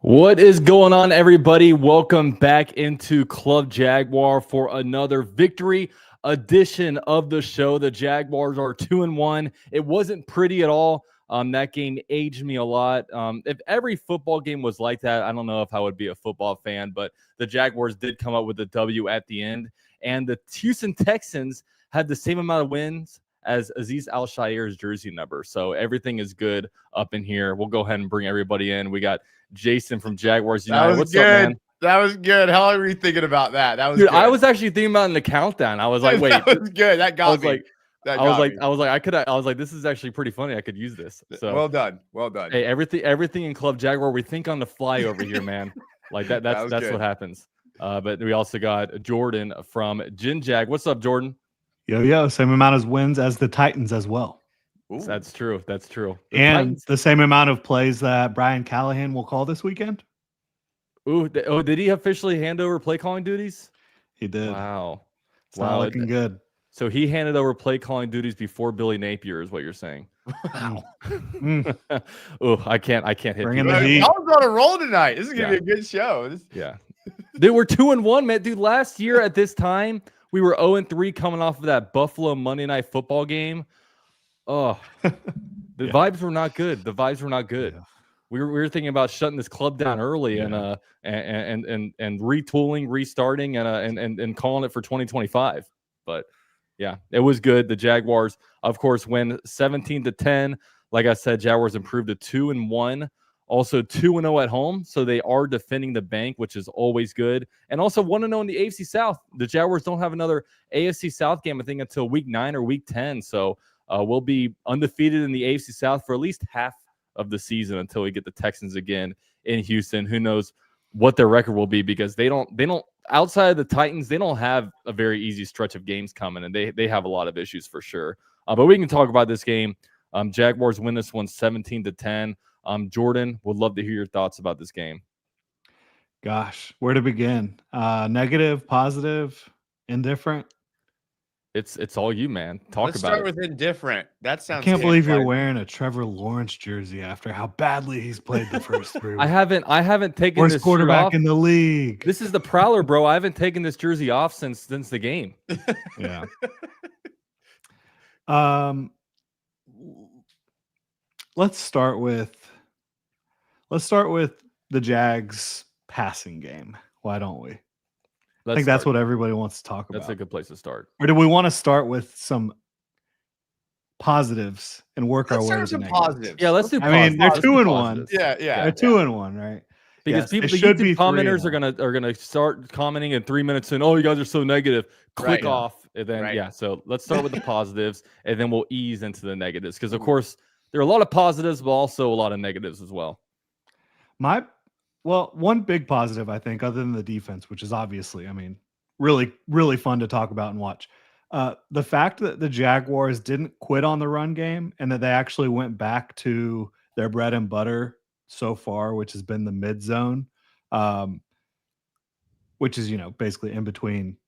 What is going on, everybody? Welcome back into Club Jaguar for another victory edition of the show. The Jaguars are 2-1. It wasn't pretty at all. That game aged me a lot. If every football game was like that, I don't know if I would be a football fan, but the Jaguars did come up with a W at the end. And the Houston Texans had the same amount of wins as Azeez Al-Shaair's jersey number. So everything is good up in here. We'll go ahead and bring everybody in. We got Jason from Jaguars United. What's good. up, man? That was good. How long were you thinking about that? That was Dude, good. I was actually thinking about it in the countdown. I was like, wait. That was good. That got me. I was like, this is actually pretty funny. I could use this. So well done. Hey, everything in Club Jaguar, we think on the fly over here, man. Like that's what happens. But we also got Jordan from Gin Jag. What's up, Jordan? Yo, same amount of wins as the Titans as well. Ooh. That's true. The Titans. The same amount of plays that Brian Callahan will call this weekend. Ooh, did he officially hand over play calling duties? He did. Wow. Not looking good. So he handed over play calling duties before Billy Napier is what you're saying. Wow. Oh, I can't hit. Bringing the heat. I was on a roll tonight. This is gonna be a good show. Yeah. Dude, we're 2-1, man. Dude, last year at this time, we were 0-3 coming off of that Buffalo Monday Night Football game. Oh, the vibes were not good. Yeah. We were thinking about shutting this club down early and retooling, restarting, and calling it for 2025. But yeah, it was good. The Jaguars, of course, win 17-10. Like I said, Jaguars improved to 2-1. Also 2-0 at home, so they are defending the bank, which is always good. And also 1-0 in the AFC South. The Jaguars don't have another AFC South game, I think, until week 9 or week 10. So we'll be undefeated in the AFC South for at least half of the season until we get the Texans again in Houston. Who knows what their record will be, because they don't outside of the Titans, they don't have a very easy stretch of games coming, and they have a lot of issues for sure. But we can talk about this game. Jaguars win this one 17-10. Jordan, would love to hear your thoughts about this game. Gosh, where to begin? Negative, positive, indifferent? It's all you, man. Let's start with indifferent. That sounds. I can't believe you're wearing a Trevor Lawrence jersey after how badly he's played the first 3 weeks. I haven't taken worst this quarterback off in the league. This is the Prowler, bro. I haven't taken this jersey off since the game. Yeah. Let's start with the Jags passing game. Why don't we? I think that's what everybody wants to talk about. That's a good place to start. Or do we want to start with some positives and work our way to some positives? Yeah, let's do. I mean, they're 2-1. Yeah, they're 2-1, right? Because the YouTube commenters are gonna start commenting in 3 minutes and, oh, you guys are so negative. Click off, and then So let's start with the positives, and then we'll ease into the negatives, because of course there are a lot of positives, but also a lot of negatives as well. One big positive, I think, other than the defense, which is obviously, I mean, really, really fun to talk about and watch. The fact that the Jaguars didn't quit on the run game and that they actually went back to their bread and butter so far, which has been the mid zone, which is, basically in between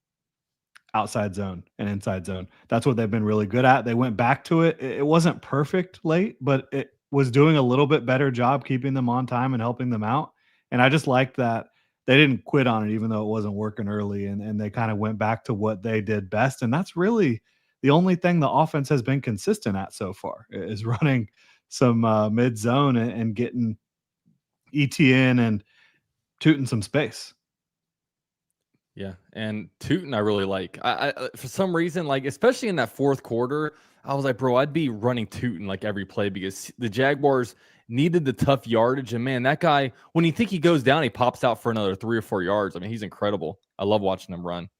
outside zone and inside zone. That's what they've been really good at. They went back to it. It wasn't perfect late, but it was doing a little bit better job keeping them on time and helping them out. And I just like that they didn't quit on it, even though it wasn't working early, and they kind of went back to what they did best. And that's really the only thing the offense has been consistent at so far, is running some mid zone and getting ETN and Tootin some space. Yeah, and Tootin I really like. I for some reason, like, especially in that fourth quarter, I was like, bro, I'd be running Tootin like every play, because the Jaguars needed the tough yardage. And man, that guy, when you think he goes down, he pops out for another 3 or 4 yards. I mean, he's incredible. I love watching him run.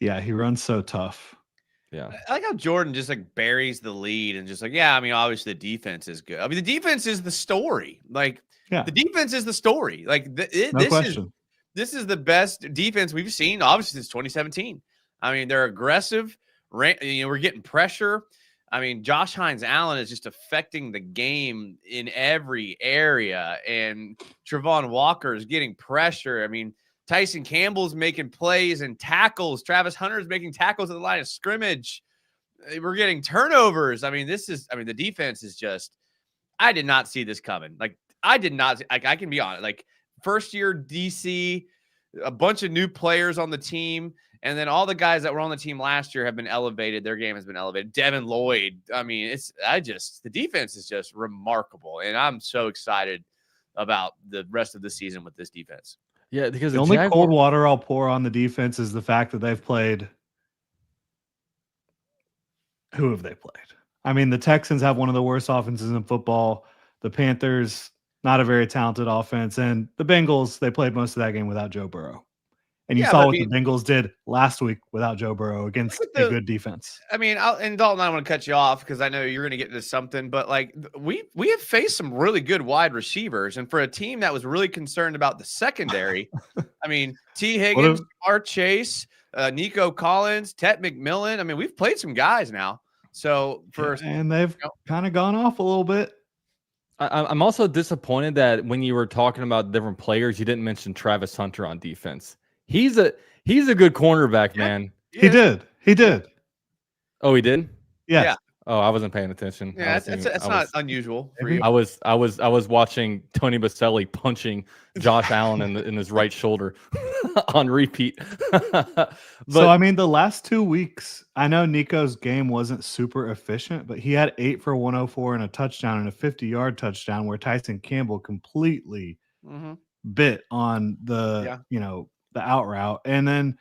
Yeah, he runs so tough. Yeah. I like how Jordan just like buries the lead and just like, yeah, I mean, obviously the defense is good. I mean, the defense is the story. Like, the defense is the story. Like, this is the best defense we've seen, obviously, since 2017. I mean, they're aggressive. We're getting pressure. I mean, Josh Hines-Allen is just affecting the game in every area, and Trevon Walker is getting pressure. I mean, Tyson Campbell's making plays and tackles. Travis Hunter's making tackles at the line of scrimmage. We're getting turnovers. I mean, the defense is just, I did not see this coming. Like, I did not. I can be honest. Like first year DC, a bunch of new players on the team, and then all the guys that were on the team last year have been elevated. Their game has been elevated. Devin Lloyd. I mean, the defense is just remarkable, and I'm so excited about the rest of the season with this defense. Yeah, because the only cold water I'll pour on the defense is the fact that they've played. Who have they played? I mean, the Texans have one of the worst offenses in football. The Panthers, not a very talented offense. And the Bengals, they played most of that game without Joe Burrow. And you saw what the Bengals did last week without Joe Burrow against a good defense. I mean, and Dalton, I don't want to cut you off because I know you're going to get into something, but like we have faced some really good wide receivers. And for a team that was really concerned about the secondary, I mean, T. Higgins, Jamar Chase, Nico Collins, Tet McMillan. I mean, we've played some guys now. So and they've kind of gone off a little bit. I'm also disappointed that when you were talking about different players, you didn't mention Travis Hunter on defense. He's a good cornerback, man. He did. Oh, he did? Yeah. Oh, I wasn't paying attention. Yeah, that's not unusual for you. I was watching Tony Baselli punching Josh Allen in his right shoulder on repeat. So I mean, the last 2 weeks, I know Nico's game wasn't super efficient, but he had 8 for 104 and a touchdown and a 50-yard touchdown where Tyson Campbell completely bit on the the out route. And then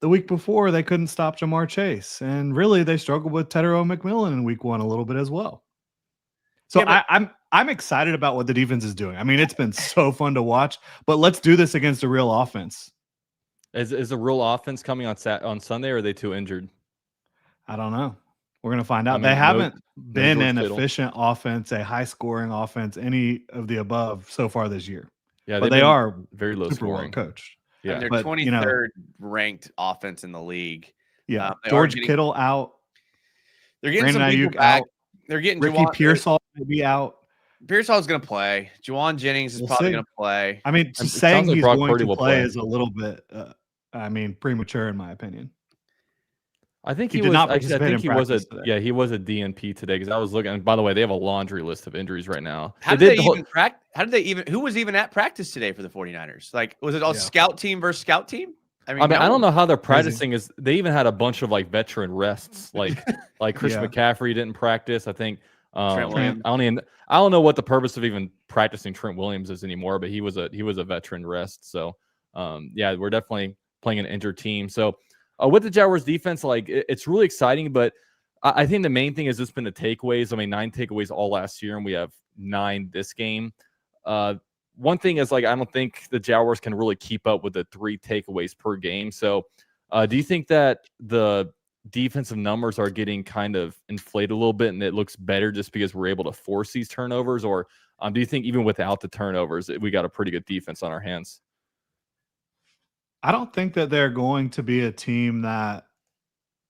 the week before, they couldn't stop Jamar Chase. And really, they struggled with Tetero McMillan in week 1 a little bit as well. So I'm excited about what the defense is doing. I mean, it's been so fun to watch, but let's do this against a real offense. Is a real offense coming on Sunday, or are they too injured? I don't know. We're going to find out. I mean, they haven't been an efficient offense, a high-scoring offense, any of the above so far this year. Yeah, but they are very low scoring. Well coached. Yeah, and they're 23rd ranked offense in the league. Yeah, George Kittle out. They're getting some people back. They're getting Ricky Pearsall to be out. Pearsall's going to play. Juwan Jennings is probably going to play. I mean, saying he's going to play is a little bit, premature in my opinion. I think he was. I think he was a DNP today because I was looking. And by the way, they have a laundry list of injuries right now. How did they even practice? How did they even? Who was even at practice today for the 49ers? Like, was it all scout team versus scout team? I mean, I don't know how they're practicing. Is they even had a bunch of like veteran rests, like Chris McCaffrey didn't practice. I think. I don't know what the purpose of even practicing Trent Williams is anymore, but he was a veteran rest. So, we're definitely playing an injured team. So. With the Jaguars defense, it's really exciting, but I think the main thing has just been the takeaways. I mean, 9 takeaways all last year, and we have 9 this game. One thing is, I don't think the Jaguars can really keep up with the 3 takeaways per game. So do you think that the defensive numbers are getting kind of inflated a little bit and it looks better just because we're able to force these turnovers? Or do you think even without the turnovers, we got a pretty good defense on our hands? I don't think that they're going to be a team that,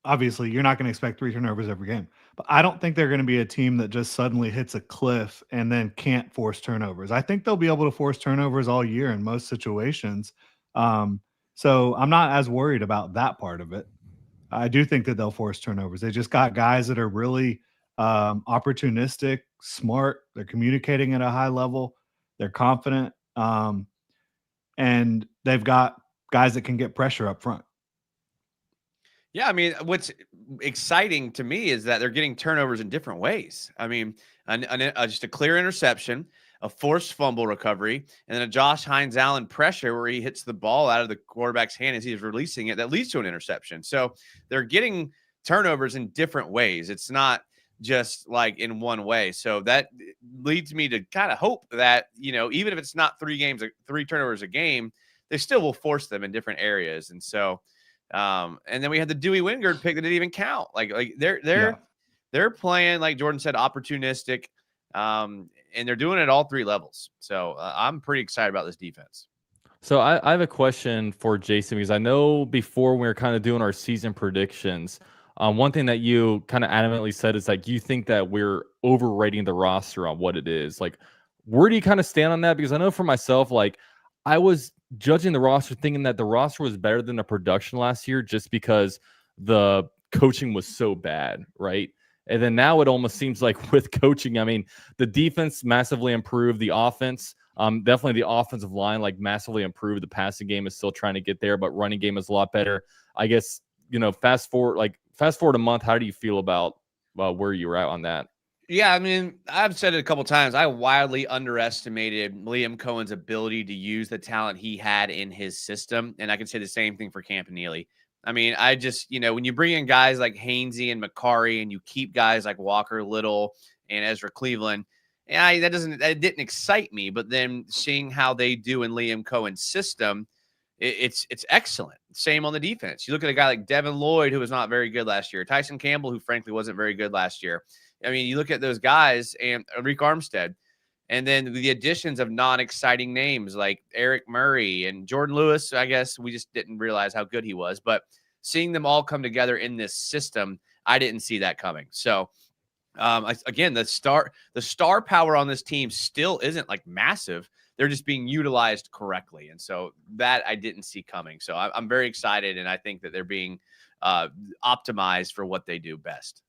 obviously, you're not going to expect 3 turnovers every game. But I don't think they're going to be a team that just suddenly hits a cliff and then can't force turnovers. I think they'll be able to force turnovers all year in most situations. So I'm not as worried about that part of it. I do think that they'll force turnovers. They just got guys that are really opportunistic, smart. They're communicating at a high level. They're confident. And they've got guys that can get pressure up front. Yeah, I mean, what's exciting to me is that they're getting turnovers in different ways. I mean, just a clear interception, a forced fumble recovery, and then a Josh Hines Allen pressure where he hits the ball out of the quarterback's hand as he's releasing it that leads to an interception. So they're getting turnovers in different ways. It's not just like in one way. So that leads me to kind of hope that, even if it's not 3 turnovers a game, they still will force them in different areas. And so, and then we had the Dewey Wingard pick that didn't even count. Like they're playing, like Jordan said, opportunistic, and they're doing it at all 3 levels. So I'm pretty excited about this defense. So I have a question for Jason, because I know before we were kind of doing our season predictions, one thing that you kind of adamantly said is you think that we're overrating the roster on what it is. Where do you kind of stand on that? Because I know for myself, I was judging the roster thinking that the roster was better than the production last year just because the coaching was so bad, right? And then now it almost seems like with coaching, I mean, the defense massively improved, the offense, definitely the offensive line like massively improved. The passing game is still trying to get there, but running game is a lot better. I guess, fast forward a month, how do you feel about where you were at on that? Yeah, I mean, I've said it a couple times. I wildly underestimated Liam Cohen's ability to use the talent he had in his system, and I can say the same thing for Campanile. I mean, I just, when you bring in guys like Hainsey and McCarry, and you keep guys like Walker Little and Ezra Cleveland, that didn't excite me. But then seeing how they do in Liam Cohen's system, it's excellent. Same on the defense. You look at a guy like Devin Lloyd, who was not very good last year, Tyson Campbell, who frankly wasn't very good last year. I mean, you look at those guys and Rick Armstead, and then the additions of non-exciting names like Eric Murray and Jordan Lewis. I guess we just didn't realize how good he was, but seeing them all come together in this system, I didn't see that coming. So again, the star power on this team still isn't like massive. They're just being utilized correctly. And so that I didn't see coming. So I'm very excited. And I think that they're being optimized for what they do best.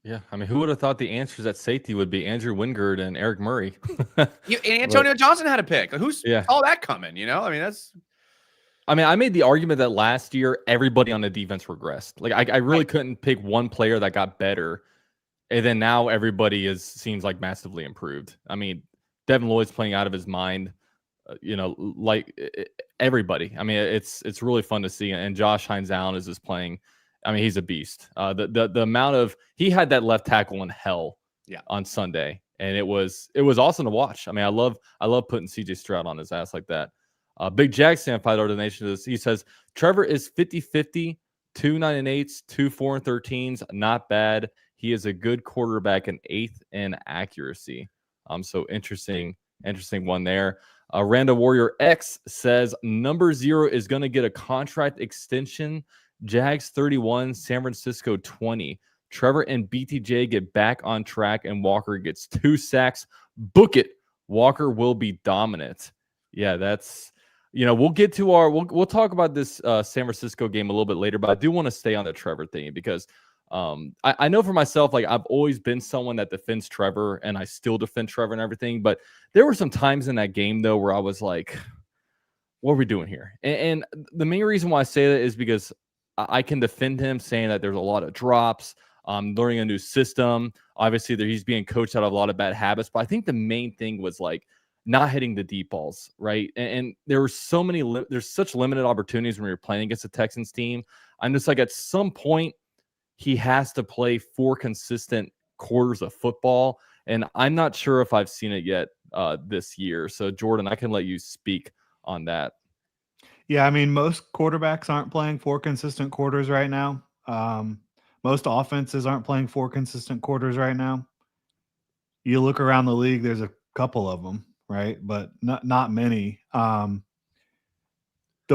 Yeah, I mean, who would have thought the answers at safety would be Andrew Wingard and Eric Murray? And Antonio Johnson had a pick. Who's all that coming? I mean, I made the argument that last year everybody on the defense regressed. Like I really couldn't pick one player that got better, and then now everybody seems like massively improved. I mean, Devin Lloyd's playing out of his mind. Like everybody. I mean, it's really fun to see, and Josh Hines Allen is just playing. I mean, he's a beast. The amount of he had that left tackle in hell on Sunday, and it was awesome to watch. I mean, I love putting CJ Stroud on his ass like that. Big Jackson 5 donation to this. He says Trevor is 50-50, 2 9-8s, 2 4-13s. Not bad. He is a good quarterback, an 8th in accuracy. So interesting one there. Randa Warrior X says number 0 is going to get a contract extension. Jags 31, San Francisco 20. Trevor and BTJ get back on track, and Walker gets 2 sacks. Book it. Walker will be dominant. Yeah, that's we'll get to we'll talk about this San Francisco game a little bit later, but I do want to stay on the Trevor thing because I know for myself, like I've always been someone that defends Trevor, and I still defend Trevor and everything. But there were some times in that game though where I was like, what are we doing here? And the main reason why I say that is because I can defend him saying that there's a lot of drops, learning a new system. Obviously, he's being coached out of a lot of bad habits. But I think the main thing was like not hitting the deep balls, right? And there were there's such limited opportunities when you're playing against a Texans team. I'm just like, at some point, he has to play 4 consistent quarters of football. And I'm not sure if I've seen it yet this year. So, Jordan, I can let you speak on that. Yeah, I mean, most quarterbacks aren't playing 4 consistent quarters right now. Most offenses aren't playing 4 consistent quarters right now. You look around the league, there's a couple of them, right? But not many. The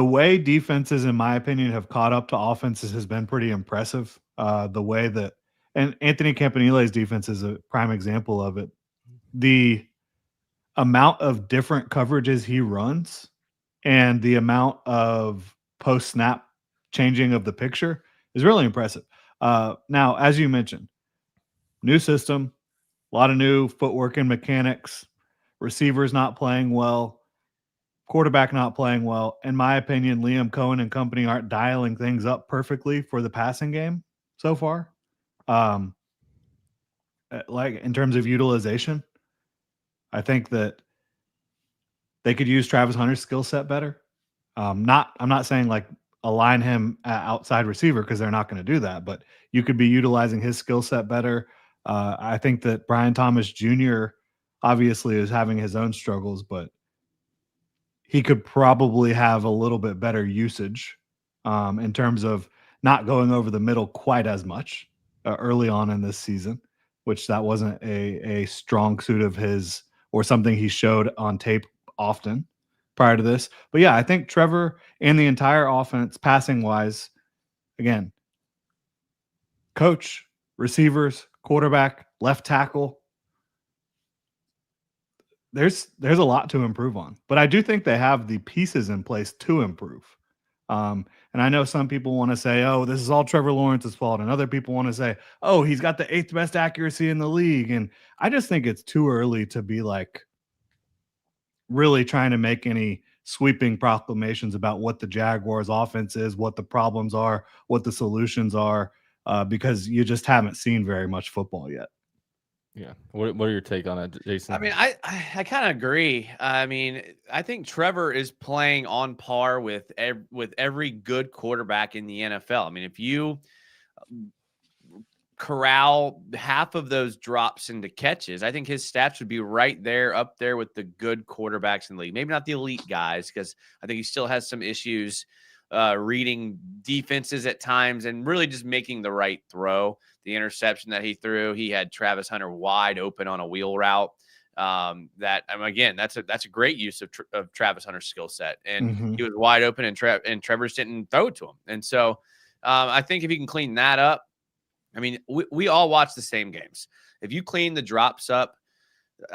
way defenses, in my opinion, have caught up to offenses has been pretty impressive. The way that, and Anthony Campanile's defense is a prime example of it. The amount of different coverages he runs and the amount of post-snap changing of the picture is really impressive. Now, as you mentioned, new system, a lot of new footwork and mechanics, receivers not playing well, quarterback not playing well. In my opinion, Liam Cohen and company aren't dialing things up perfectly for the passing game so far. Like in terms of utilization, I think that they could use Travis Hunter's skill set better. I'm not saying like align him at outside receiver because they're not going to do that, but you could be utilizing his skill set better. I think that Brian Thomas Jr. obviously is having his own struggles, but he could probably have a little bit better usage in terms of not going over the middle quite as much early on in this season, which that wasn't a strong suit of his or something he showed on tape often prior to this. But yeah, I think Trevor and the entire offense, passing wise, again, coach, receivers, quarterback, left tackle, there's a lot to improve on. But I do think they have the pieces in place to improve. And I know some people want to say, oh, this is all Trevor Lawrence's fault. And other people want to say, oh, he's got the 8th best accuracy in the league. And I just think it's too early to be like really trying to make any sweeping proclamations about what the Jaguars offense is, what the problems are, what the solutions are, because you just haven't seen very much football yet. Yeah. What are your take on it, Jason? I mean, I kind of agree. I mean, I think Trevor is playing on par with every good quarterback in the NFL. I mean, if you corral half of those drops into catches, I think his stats would be right there, up there with the good quarterbacks in the league. Maybe not the elite guys, because I think he still has some issues reading defenses at times and really just making the right throw. The interception that he threw, he had Travis Hunter wide open on a wheel route. Again, that's a great use of Travis Hunter's skill set, and he was wide open, and Trevor's didn't throw it to him. And so I think if he can clean that up, I mean, we all watch the same games. If you clean the drops up,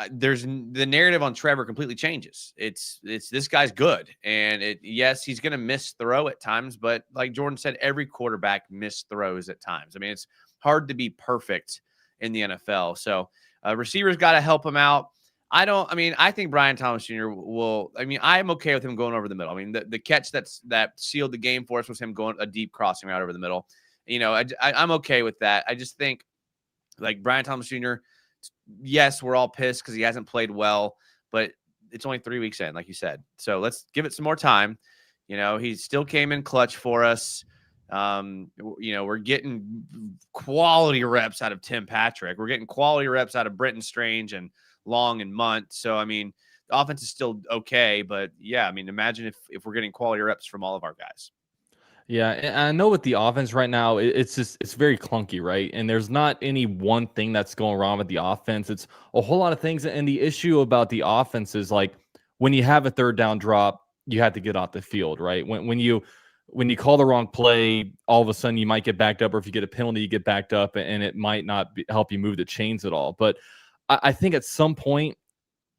there's the narrative on Trevor completely changes. It's this guy's good, and yes, he's going to miss throw at times, but like Jordan said, every quarterback miss throws at times. I mean, it's hard to be perfect in the NFL. So receivers got to help him out. I think Brian Thomas Jr. will. I mean, I'm okay with him going over the middle. I mean, the catch that sealed the game for us was him going a deep crossing route over the middle. You know, I'm okay with that. I just think, like, Brian Thomas Jr., yes, we're all pissed because he hasn't played well, but it's only 3 weeks in, like you said. So let's give it some more time. You know, he still came in clutch for us. You know, we're getting quality reps out of Tim Patrick. We're getting quality reps out of Brenton Strange and Long and Munt. So, I mean, the offense is still okay, but yeah, I mean, imagine if we're getting quality reps from all of our guys. Yeah, and I know with the offense right now, it's very clunky, right? And there's not any one thing that's going wrong with the offense. It's a whole lot of things. And the issue about the offense is, like, when you have a 3rd down drop, you have to get off the field, right? When you call the wrong play, all of a sudden you might get backed up, or if you get a penalty, you get backed up, and it might not help you move the chains at all. But I think at some point,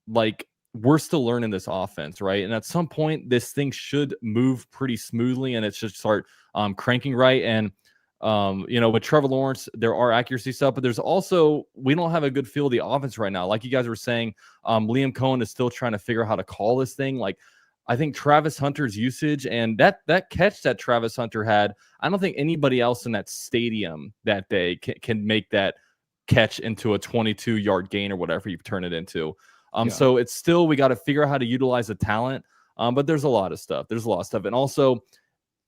like, we're still learning this offense, right? And at some point, this thing should move pretty smoothly, and it should start cranking right. And you know, with Trevor Lawrence, there are accuracy stuff, but there's also, we don't have a good feel of the offense right now. Like you guys were saying, Liam Cohen is still trying to figure out how to call this thing. Like, I think Travis Hunter's usage and that catch that Travis Hunter had, I don't think anybody else in that stadium that day can make that catch into a 22-yard gain or whatever you turn it into. So it's still, we got to figure out how to utilize the talent. But there's a lot of stuff. And also,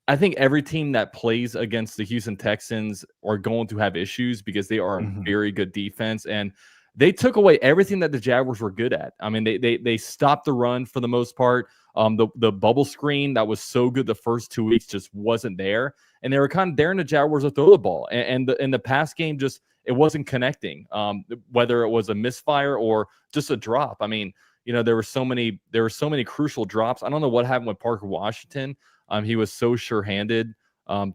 I think every team that plays against the Houston Texans are going to have issues because they are a very good defense, and they took away everything that the Jaguars were good at. I mean, they stopped the run for the most part. The bubble screen that was so good the first 2 weeks just wasn't there, and they were kind of daring the Jaguars to throw the ball, and the pass game just, it wasn't connecting, whether it was a misfire or just a drop. I mean, you know, there were so many crucial drops. I don't know what happened with Parker Washington. He was so sure-handed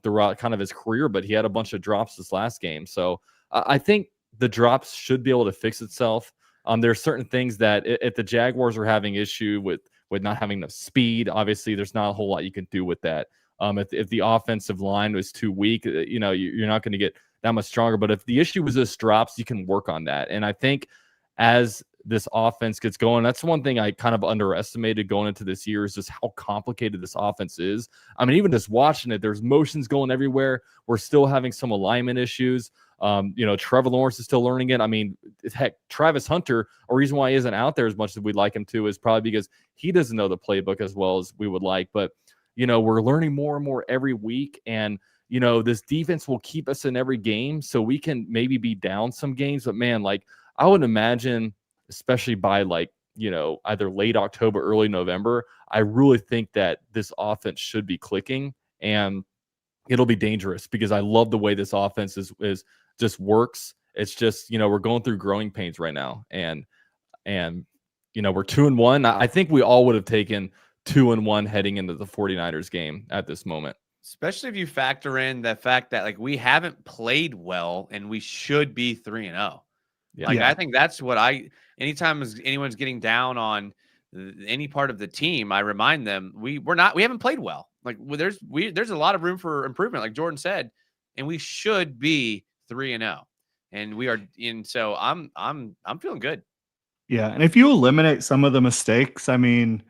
throughout kind of his career, but he had a bunch of drops this last game. So I think the drops should be able to fix itself. There are certain things that if the Jaguars are having issue with not having enough speed, obviously there's not a whole lot you can do with that. If the offensive line was too weak, you know, you're not going to get that much stronger. But if the issue was just drops, you can work on that. And I think as this offense gets going, that's one thing I kind of underestimated going into this year, is just how complicated this offense is. I mean, even just watching it, there's motions going everywhere. We're still having some alignment issues. You know, Trevor Lawrence is still learning it. I mean, heck, Travis Hunter, a reason why he isn't out there as much as we'd like him to is probably because he doesn't know the playbook as well as we would like. But, you know, we're learning more and more every week. And, you know, this defense will keep us in every game, so we can maybe be down some games. But, man, like, I would imagine, especially by, like, you know, either late October, early November, I really think that this offense should be clicking, and it'll be dangerous because I love the way this offense is just works. It's just, you know, we're going through growing pains right now, and you know, we're 2-1. I think we all would have taken 2-1 heading into the 49ers game at this moment. Especially if you factor in the fact that, like, we haven't played well and we should be 3-0. Yeah. Like, I think that's what anytime anyone's getting down on any part of the team, I remind them we haven't played well. Like there's a lot of room for improvement, like Jordan said, and we should be 3-0, and we are in. So I'm feeling good. Yeah, and if you eliminate some of the mistakes, I mean,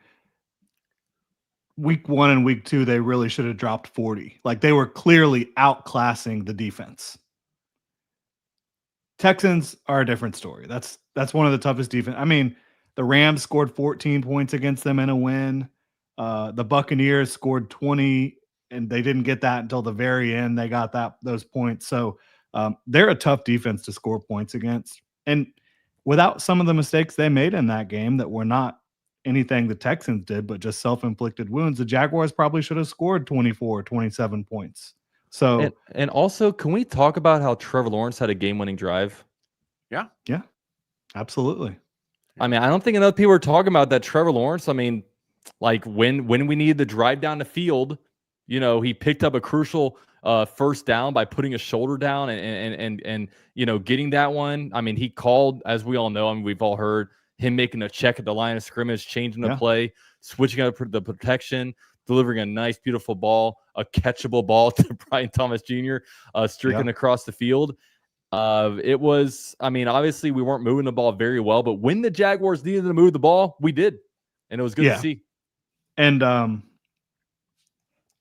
week 1 and week 2, they really should have dropped 40. Like they were clearly outclassing the defense. Texans are a different story. That's one of the toughest defense. I mean, the Rams scored 14 points against them in a win. The Buccaneers scored 20, and they didn't get that until the very end. They got those points. So they're a tough defense to score points against. And without some of the mistakes they made in that game that were not anything the Texans did, but just self-inflicted wounds, the Jaguars probably should have scored 24, 27 points. So and also, can we talk about how Trevor Lawrence had a game-winning drive? Yeah, absolutely. I mean, I don't think enough people are talking about that. Trevor Lawrence, I mean, like when we needed to drive down the field, he picked up a crucial first down by putting his shoulder down and getting that one. I mean, he called, as we all know, I mean, we've all heard him making a check at the line of scrimmage, changing the play, switching up the protection, delivering a nice, beautiful ball, a catchable ball to Brian Thomas Jr., streaking across the field. It was, I mean, obviously we weren't moving the ball very well, but when the Jaguars needed to move the ball, we did. And it was good to see. And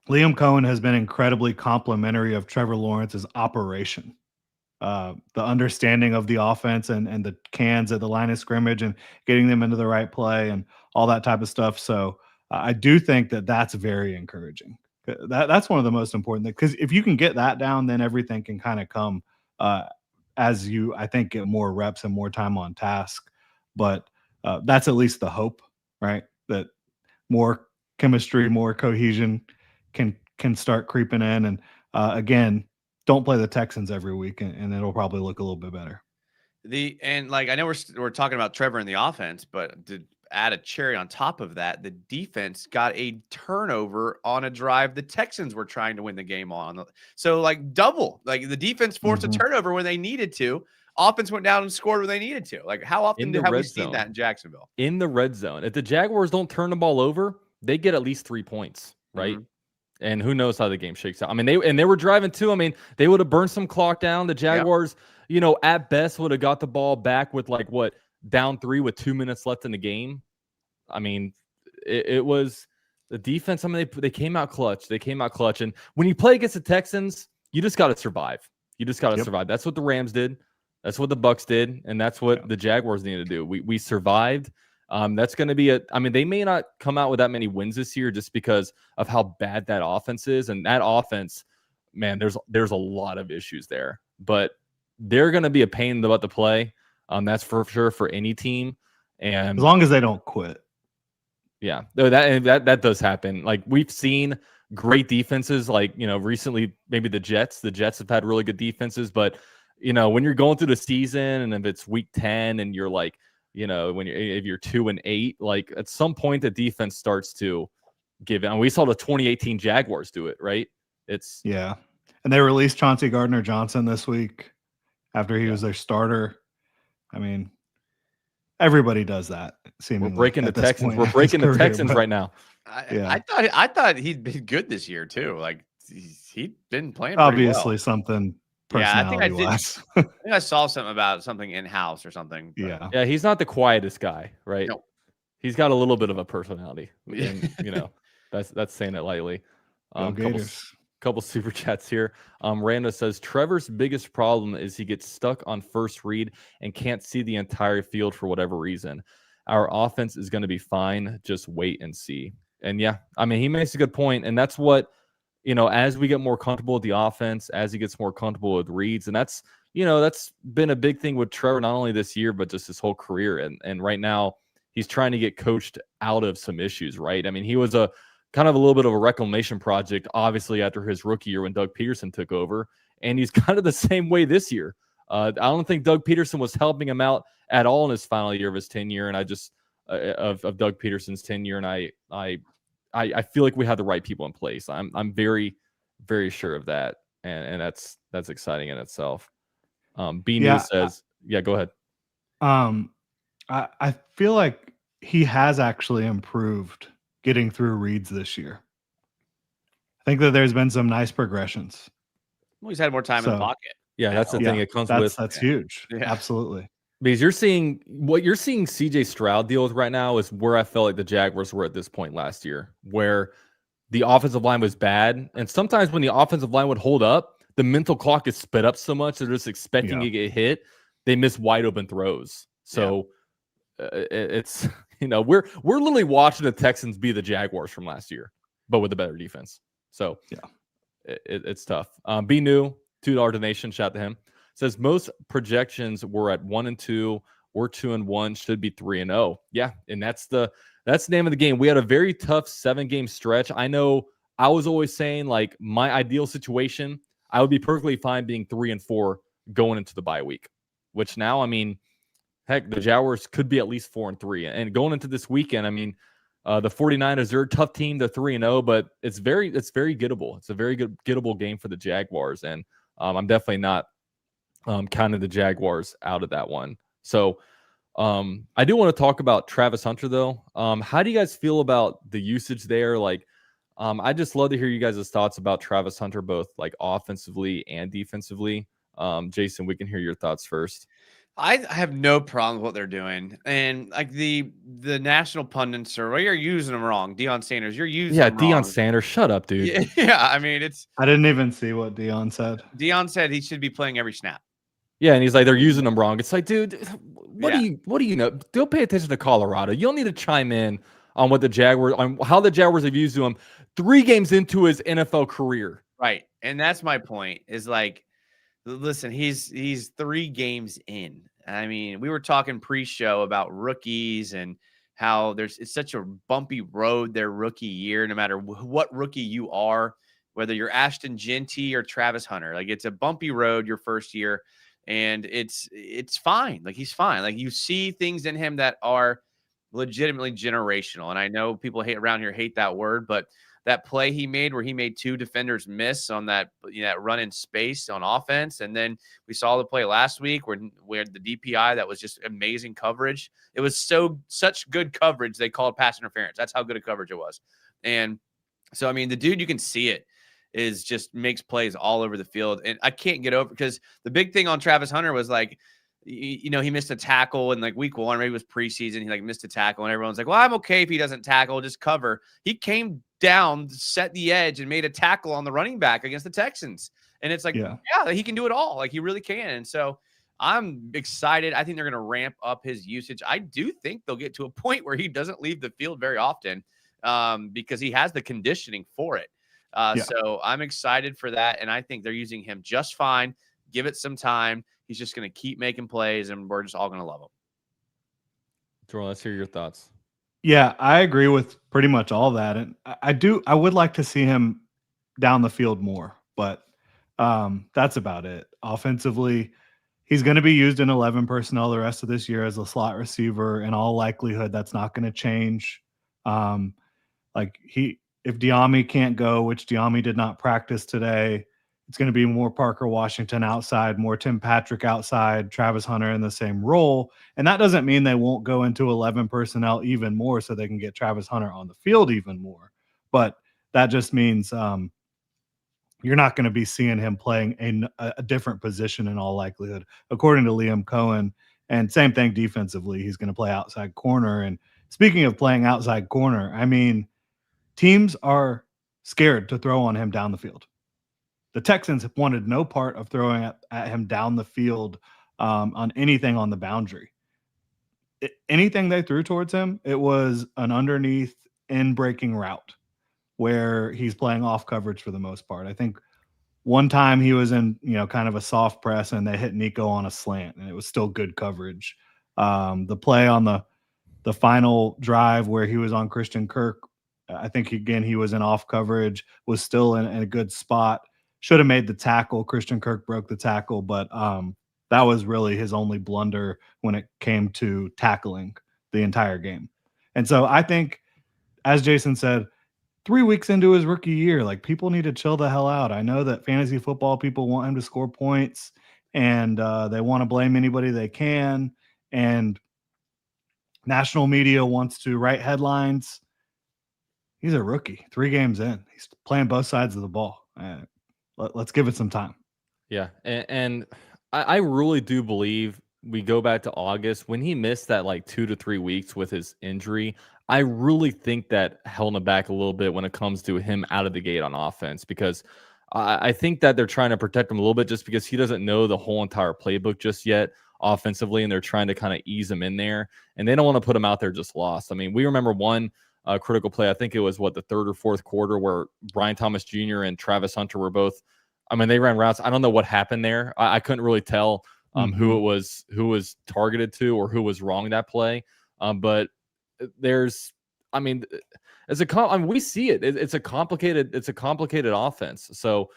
Liam Cohen has been incredibly complimentary of Trevor Lawrence's operation. The understanding of the offense and the cans at the line of scrimmage and getting them into the right play and all that type of stuff. So I do think that that's very encouraging. That's one of the most important things, because if you can get that down, then everything can kind of come as you, I think, get more reps and more time on task. But that's at least the hope, right? That more chemistry, more cohesion can start creeping in. And again, don't play the Texans every week, and it'll probably look a little bit better. I know we're talking about Trevor in the offense, but to add a cherry on top of that, the defense got a turnover on a drive the Texans were trying to win the game on. So double, the defense forced a turnover when they needed to. Offense went down and scored when they needed to. How often have we seen that in Jacksonville? In the red zone. If the Jaguars don't turn the ball over, they get at least 3 points, right? And who knows how the game shakes out. I mean, they were driving too. I mean, they would have burned some clock down. The Jaguars, at best would have got the ball back with down 3 with 2 minutes left in the game. I mean, it was the defense. I mean, they came out clutch. And when you play against the Texans, you just got to survive. You just got to survive. That's what the Rams did. That's what the Bucs did. And that's what the Jaguars needed to do. We survived. That's going to be I mean, they may not come out with that many wins this year just because of how bad that offense is. And that offense, man, there's a lot of issues there. But they're going to be a pain in the butt to play. That's for sure for any team. And as long as they don't quit. Yeah, that does happen. We've seen great defenses, recently, maybe the Jets. The Jets have had really good defenses, but when you're going through the season and if it's week 10 and you're if you're 2-8, at some point the defense starts to give in. And we saw the 2018 Jaguars do it, right? And they released Chauncey Gardner-Johnson this week after he was their starter. I mean, everybody does that. Seemingly. We're breaking the Texans. We're breaking the Texans right now. I thought he'd been good this year too. He'd been playing obviously well. Something. Yeah, I think I saw something about something in-house or something. Yeah, he's not the quietest guy, right? No. He's got a little bit of a personality. And, that's saying it lightly. Couple super chats here. Randa says Trevor's biggest problem is he gets stuck on first read and can't see the entire field for whatever reason. Our offense is going to be fine. Just wait and see. And yeah, I mean, he makes a good point. And that's what, as we get more comfortable with the offense, as he gets more comfortable with reads, and that's been a big thing with Trevor, not only this year, but just his whole career. And right now he's trying to get coached out of some issues, right? I mean, he was a kind of a little bit of a reclamation project, obviously, after his rookie year when Doug Peterson took over. And he's kind of the same way this year. I don't think Doug Peterson was helping him out at all in his final year of his tenure. And I just, of Doug Peterson's tenure. And I feel like we have the right people in place. I'm very, very sure of that. And that's exciting in itself. B News says, go ahead. I feel like he has actually improved getting through reads this year. think that there's been some nice progressions. Well, he's had more time in the pocket. Yeah, that's the thing. It comes that's huge. Yeah. Absolutely. Because you're seeing CJ Stroud deal with right now is where I felt like the Jaguars were at this point last year, where the offensive line was bad. And sometimes when the offensive line would hold up, the mental clock is sped up so much they're just expecting to get hit. They miss wide open throws. So it's, we're literally watching the Texans be the Jaguars from last year, but with a better defense. So it's tough. Be New, $2 donation. Shout out to him. Says most projections were at 1-2 or 2-1, should be 3-0. Yeah, and that's the name of the game. We had a very tough 7-game stretch. I know I was always saying like my ideal situation, I would be perfectly fine being 3-4 going into the bye week. Which now, I mean, heck, the Jaguars could be at least 4-3. And going into this weekend, I mean, the 49ers, they're a tough team. They're 3-0, but it's very gettable. It's a very good gettable game for the Jaguars, and I'm definitely not counting the Jaguars out of that one. So I do want to talk about Travis Hunter, though. How do you guys feel about the usage there? Like, I just love to hear you guys' thoughts about Travis Hunter, both like offensively and defensively. Jason, we can hear your thoughts first. I have no problem with what they're doing, and like the national pundits are, well, you're using them wrong. Deion Sanders, you're using them wrong. Deion Sanders, shut up, dude. Yeah, I mean, I didn't even see what Deion said. Deion said he should be playing every snap. Yeah, and he's like, they're using them wrong. It's like, dude, what do you know? Don't pay attention to Colorado. You don't need to chime in on what the Jaguars, on how the Jaguars have used him 3 games into his NFL career. Right, and that's my point. Is like, listen, he's 3 games in. I mean, we were talking pre-show about rookies and how it's such a bumpy road their rookie year, no matter what rookie you are, whether you're Ashton Genty or Travis Hunter. Like, it's a bumpy road your first year, and it's fine. Like, he's fine. Like, you see things in him that are legitimately generational. And I know people around here hate that word, but that play he made where he made 2 defenders miss on that, that run in space on offense. And then we saw the play last week where the DPI, that was just amazing coverage. It was such good coverage. They called pass interference. That's how good a coverage it was. And so, I mean, the dude, you can see it, is just makes plays all over the field. And I can't get over, because the big thing on Travis Hunter was like, he missed a tackle in like week 1, maybe it was preseason. He like missed a tackle and everyone's like, well, I'm okay if he doesn't tackle, just cover. He came down, set the edge, and made a tackle on the running back against the Texans. And it's like, yeah, he can do it all. Like, he really can. And so I'm excited. I think they're going to ramp up his usage. I do think they'll get to a point where he doesn't leave the field very often, because he has the conditioning for it. So I'm excited for that. And I think they're using him just fine. Give it some time. He's just going to keep making plays, and we're just all going to love him. Jordan, let's hear your thoughts. Yeah, I agree with pretty much all that. And I would like to see him down the field more, but that's about it. Offensively, he's going to be used in 11 personnel the rest of this year as a slot receiver. In all likelihood, that's not going to change. If Diami can't go, which Diami did not practice today, it's going to be more Parker Washington outside, more Tim Patrick outside, Travis Hunter in the same role. And that doesn't mean they won't go into 11 personnel even more so they can get Travis Hunter on the field even more. But that just means you're not going to be seeing him playing a different position in all likelihood, according to Liam Cohen. And same thing defensively. He's going to play outside corner. And speaking of playing outside corner, I mean, teams are scared to throw on him down the field. The Texans wanted no part of throwing at him down the field on anything on the boundary. Anything they threw towards him, it was an underneath in-breaking route where he's playing off coverage for the most part. I think one time he was in, kind of a soft press, and they hit Nico on a slant, and it was still good coverage. The play on the final drive where he was on Christian Kirk, I think, again, he was in off coverage, was still in a good spot. Should have made the tackle. Christian Kirk broke the tackle, but that was really his only blunder when it came to tackling the entire game. And so I think, as Jason said, 3 weeks into his rookie year, like, people need to chill the hell out. I know that fantasy football people want him to score points, and they want to blame anybody they can, and national media wants to write headlines. He's a rookie. 3 games in. He's playing both sides of the ball. Let's give it some time. Yeah, and I really do believe we go back to August when he missed that like 2 to 3 weeks with his injury. I really think that held him back a little bit when it comes to him out of the gate on offense, because I think that they're trying to protect him a little bit just because he doesn't know the whole entire playbook just yet offensively, and they're trying to kind of ease him in there, and they don't want to put him out there just lost. I mean, we remember one critical play. I think it was the third or fourth quarter where Brian Thomas Jr. and Travis Hunter were both. I mean, they ran routes. I don't know what happened there. I couldn't really tell who was targeted to or who was wrong that play. But there's, I mean, we see it. It's a complicated offense. So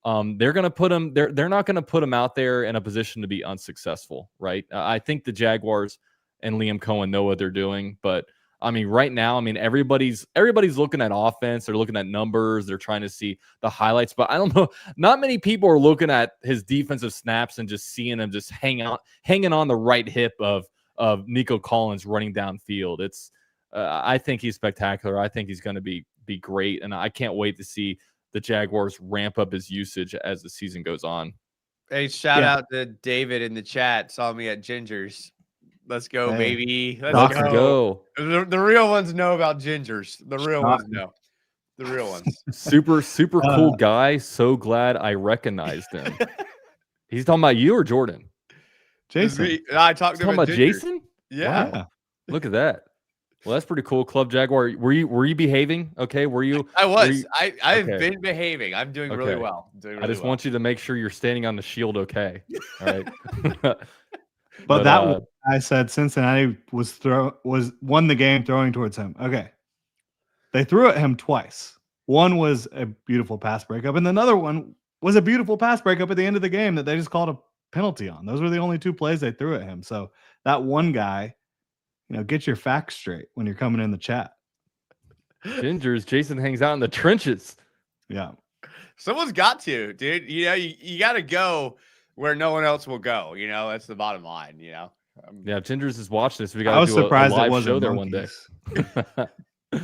they're going to put him. They're not going to put him out there in a position to be unsuccessful, right? I think the Jaguars and Liam Cohen know what they're doing, but I mean, right now, I mean, everybody's looking at offense. They're looking at numbers. They're trying to see the highlights. But I don't know. Not many people are looking at his defensive snaps and just seeing him just hanging on the right hip of Nico Collins running downfield. It's I think he's spectacular. I think he's going to be great, and I can't wait to see the Jaguars ramp up his usage as the season goes on. Hey, shout out to David in the chat. Saw me at Ginger's. Let's go, baby. Let's go. The real ones know about Gingers. The real ones know. The real ones. Super cool guy. So glad I recognized him. He's talking about you or Jordan? Jason. I talked to him about Jason? Yeah. Wow. Look at that. Well, that's pretty cool. Club Jaguar. Were you behaving? Okay. Were you? I was. I've been behaving. I'm doing really well. I just want you to make sure you're standing on the shield. Okay. All right. But that I said Cincinnati won the game throwing towards him. Okay. They threw at him twice. One was a beautiful pass breakup, and another one was a beautiful pass breakup at the end of the game that they just called a penalty on. Those were the only 2 plays they threw at him. So that one guy, get your facts straight when you're coming in the chat. Gingers, Jason hangs out in the trenches. Yeah. Someone's got to, dude. You got to go where no one else will go. That's the bottom line, Yeah, Gingers is watching this. We got to do surprised a live it wasn't show there monkeys. one day.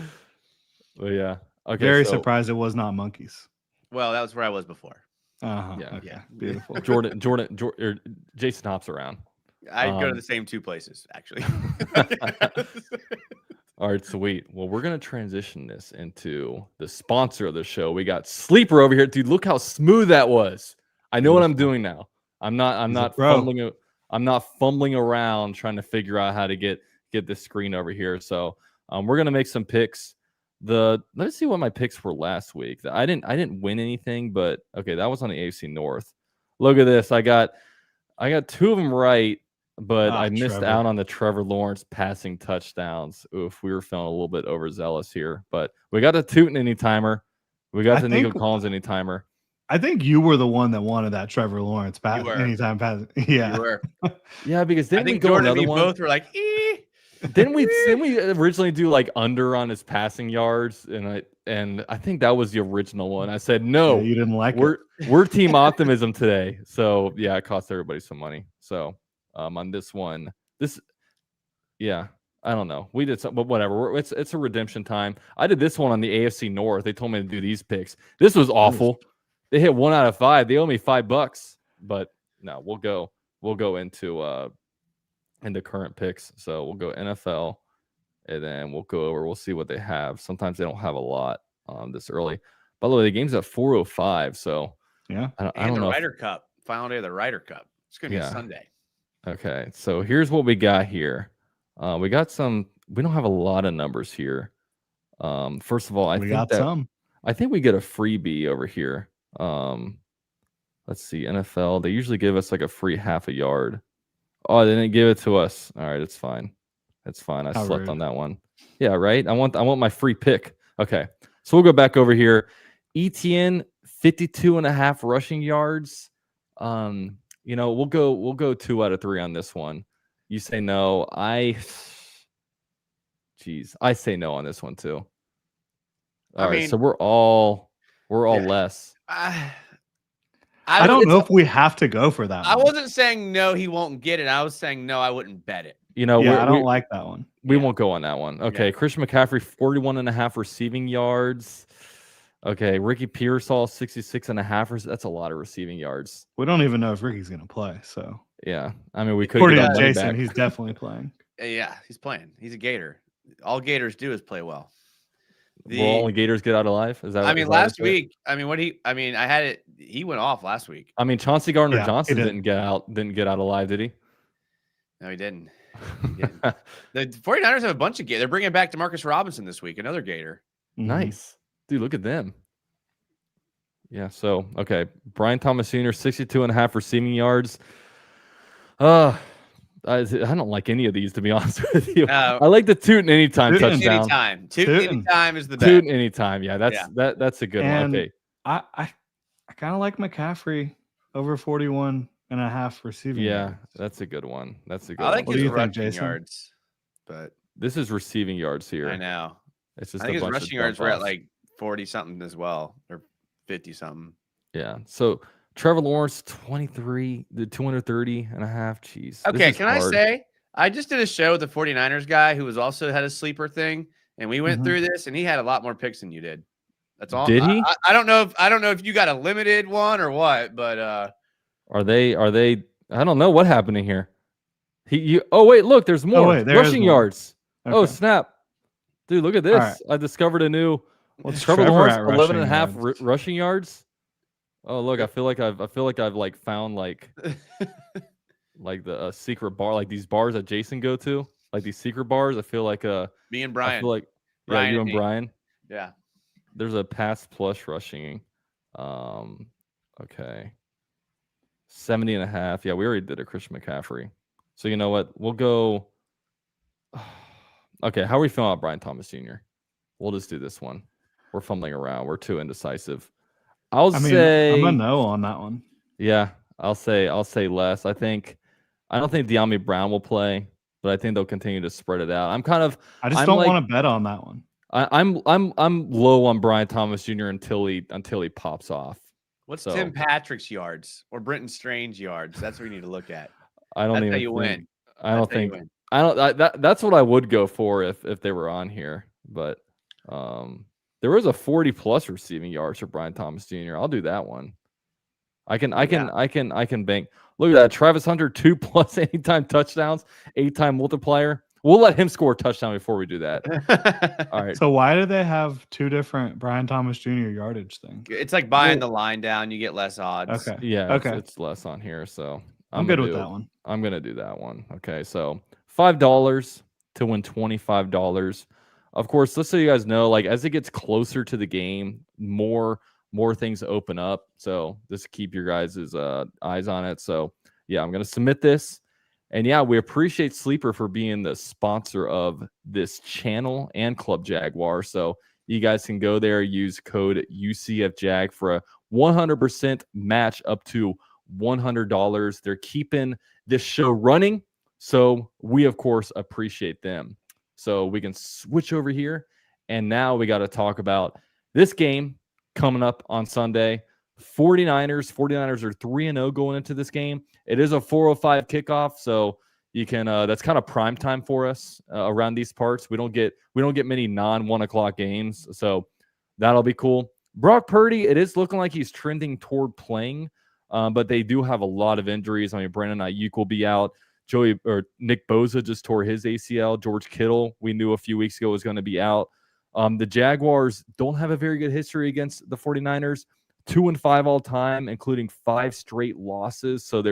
Well, yeah. Okay. Very surprised it was not monkeys. Well, that was where I was before. Uh-huh. Yeah. Okay. Yeah. Beautiful. Jason hops around. I go to the same 2 places, actually. All right, sweet. Well, we're going to transition this into the sponsor of the show. We got Sleeper over here. Dude, look how smooth that was. I know what I'm doing now. I'm not fumbling around trying to figure out how to get this screen over here. So we're going to make some picks. Let's see what my picks were last week. I didn't win anything, but okay, that was on the AFC North. Look at this. I got 2 of them right, but I missed out on the Trevor Lawrence passing touchdowns. Oof, we were feeling a little bit overzealous here, but we got the Tootin anytimer. We got the Nico Collins anytimer. I think you were the one that wanted that Trevor Lawrence pass anytime pass. Yeah. You were. Yeah, because didn't we go Jordan another and me one? both were like, Didn't we originally do like under on his passing yards? And I think that was the original one. I said no. Yeah, you didn't like it. We're team optimism today. So yeah, it cost everybody some money. So on this one, I don't know. We did something, but whatever. It's a redemption time. I did this one on the AFC North. They told me to do these picks. This was awful. They hit 1 out of 5. They owe me $5, but no, we'll go into current picks. So we'll go NFL, and then we'll see what they have. Sometimes they don't have a lot this early. By the way, the game's at 4:05. So yeah, I don't know. The Ryder Cup, final day of the Ryder Cup. It's gonna be a Sunday. Okay, so here's what we got here. We don't have a lot of numbers here. First of all, I think we get a freebie over here. Let's see, NFL. They usually give us like a free half a yard. Oh, they didn't give it to us. All right, it's fine. It's fine. I slept on that one. Yeah, right. I want my free pick. Okay, so we'll go back over here. ETN 52.5 rushing yards. We'll go 2 out of 3 on this one. You say no. I say no on this one too. All right, so we're all less. I don't know if we have to go for that. I wasn't saying no, he won't get it. I was saying no, I wouldn't bet it. I don't like that one. We won't go on that one. Okay, yeah. Christian McCaffrey, 41.5 receiving yards. Okay, Ricky Pearsall, 66.5. That's a lot of receiving yards. We don't even know if Ricky's going to play, so. Yeah, I mean, we could get our Jason, back. He's definitely playing. Yeah, he's paying. He's a Gator. All Gators do is play well. Will only Gators get out alive? Is that? I mean, last week. I mean, I had it. He went off last week. I mean, Chauncey Gardner-Johnson didn't get out alive, did he? No, he didn't. The 49ers have a bunch of Gators. They're bringing back DeMarcus Robinson this week, another Gator. Nice. Dude, look at them. Yeah, so, okay. Brian Thomas Sr., 62.5 receiving yards. I don't like any of these, to be honest with you. I like the Tootin' anytime touchdown. Tootin' anytime is the best. Tootin' anytime, yeah. That's a good one. Okay. I kind of like McCaffrey over 41.5 receiving yards. That's a good one. That's a good one. I like his rushing yards, but this is receiving yards here. I know. It's just I think his rushing yards were at like 40 something as well, or 50 something. Yeah. So Trevor Lawrence, 23, the 230.5. Jeez. Okay, can I say I just did a show with the 49ers guy who was also had a sleeper thing, and we went through this, and he had a lot more picks than you did. That's all. Did he? I don't know if you got a limited one or what, but are they? I don't know what happened here. Oh wait, look, there's more rushing yards. Okay. Oh snap, dude, look at this! Right. I discovered a new. What's Trevor Lawrence 11.5 rushing yards? Oh look, I feel like I've like found like the secret bar, like these bars that Jason go to, like these secret bars. I feel like me and Brian. I feel like you and Brian. Yeah. There's a pass plus rushing. Okay. 70.5. Yeah, we already did a Christian McCaffrey. So you know what? We'll go. Okay, how are we feeling about Brian Thomas Jr.? We'll just do this one. We're fumbling around. We're too indecisive. I mean, say I'm a no on that one. Yeah, I'll say less. I don't think De'Ami Brown will play, but I think they'll continue to spread it out. I just don't want to bet on that one. I'm low on Brian Thomas Jr. until he pops off. What's Tim Patrick's yards or Brenton Strange yards? That's what we need to look at. That's how you win. That's what I would go for if they were on here. But there was a 40+ receiving yards for Brian Thomas Jr. I'll do that one. I can bank. Look at that. Travis Hunter, 2+ anytime touchdowns, 8-time multiplier. We'll let him score a touchdown before we do that. All right. So why do they have two different Brian Thomas Jr. yardage things? It's like buying the line down. You get less odds. Okay. Yeah. Okay. It's less on here. So I'm good with that one. I'm going to do that one. Okay. So $5 to win $25. Of course, let's so you guys know, like as it gets closer to the game, more things open up. So just keep your guys' eyes on it. So yeah, I'm going to submit this. And yeah, we appreciate Sleeper for being the sponsor of this channel and Club Jaguar. So you guys can go there, use code UCFJAG for a 100% match up to $100. They're keeping this show running. So we, of course, appreciate them. So we can switch over here. And now we got to talk about this game coming up on Sunday. 49ers are 3-0 going into this game. It is a 4:05 kickoff, so you can that's kind of prime time for us around these parts. We don't get many non-1 o'clock games, so that'll be cool. Brock Purdy, it is looking like he's trending toward playing, but they do have a lot of injuries. I mean, Brandon Ayuk will be out. Nick Bosa just tore his ACL. George Kittle, we knew a few weeks ago, was going to be out. The Jaguars don't have a very good history against the 49ers. 2-5 all time, including 5 straight losses. So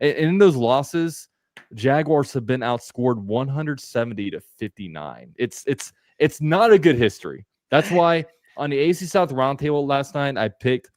in those losses, Jaguars have been outscored 170-59. It's not a good history. That's why on the AC South Roundtable last night, I picked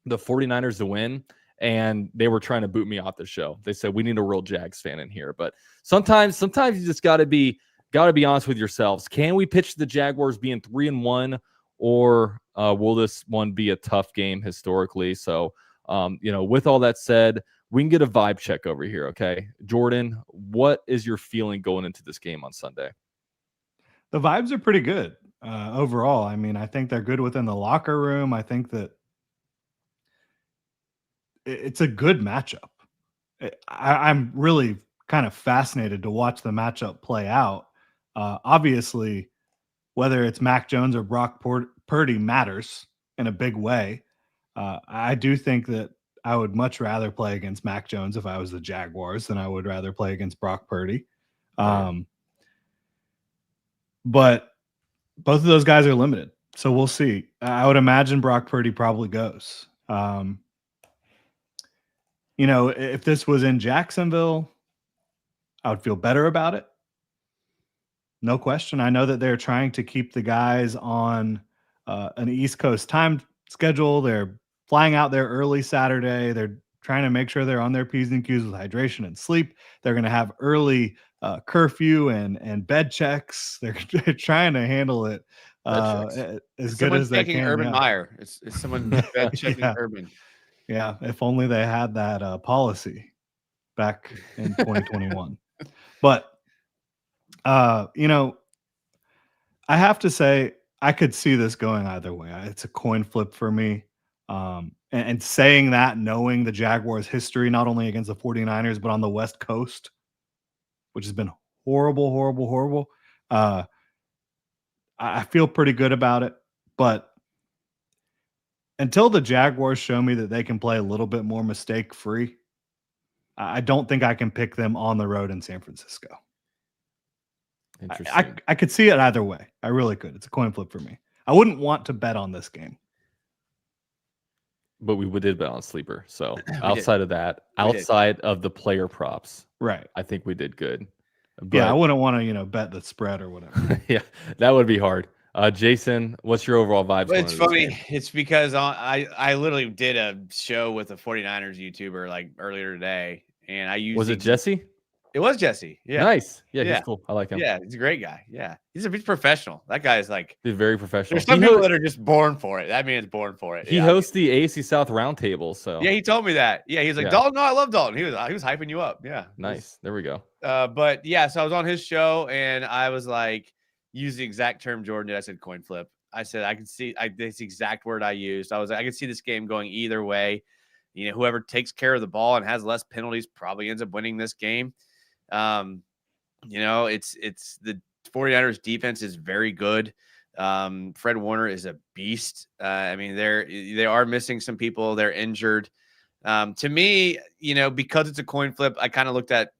the 49ers to win, and they were trying to boot me off the show. They said we need a real Jags fan in here. But sometimes you just got to be honest with yourselves. Can we pitch the Jaguars being 3-1? Or will this one be a tough game historically? So, with all that said, we can get a vibe check over here, okay? Jordan, what is your feeling going into this game on Sunday? The vibes are pretty good overall. I mean, I think they're good within the locker room. I think that it's a good matchup. I'm really kind of fascinated to watch the matchup play out. Obviously, whether it's Mac Jones or Brock Purdy matters in a big way. I do think that I would much rather play against Mac Jones if I was the Jaguars than I would rather play against Brock Purdy. But both of those guys are limited. So we'll see. I would imagine Brock Purdy probably goes. If this was in Jacksonville, I would feel better about it. No question. I know that they're trying to keep the guys on an East Coast time schedule. They're flying out there early Saturday. They're trying to make sure they're on their P's and Q's with hydration and sleep. They're going to have early curfew and bed checks. They're trying to handle it as good as they can. Urban Meyer. It's someone bed checking Urban. Yeah, if only they had that policy back in 2021. But I have to say I could see this going either way. It's a coin flip for me. And saying that, knowing the Jaguars' history, not only against the 49ers, but on the West Coast, which has been horrible. I feel pretty good about it. But until the Jaguars show me that they can play a little bit more mistake-free, I don't think I can pick them on the road in San Francisco. Interesting. I could see it either way. I really could. It's a coin flip for me. I wouldn't want to bet on this game. But we did bet on sleeper. So outside of that, outside of the player props, right? I think we did good. But, I wouldn't want to, bet the spread or whatever. Yeah, that would be hard. Jason, what's your overall vibe? It's funny. It's because I literally did a show with a 49ers YouTuber like earlier today, and I used. Was it Jesse? It was Jesse. Yeah. Nice. Yeah, he's cool. I like him. Yeah, he's a great guy. Yeah. He's professional. That guy is like he's very professional. There's some people that are just born for it. That man's born for it. He hosts the AFC South Roundtable. So yeah, he told me that. Yeah, he was like, Dalton, no, I love Dalton. He was hyping you up. Yeah. Nice. There we go. But yeah, so I was on his show and I was like, use the exact term Jordan did. I said coin flip. I said I could see this exact word I used. I was like, I could see this game going either way. Whoever takes care of the ball and has less penalties probably ends up winning this game. It's the 49ers defense is very good. Fred Warner is a beast. They are missing some people. They're injured. To me, because it's a coin flip, I kind of looked at,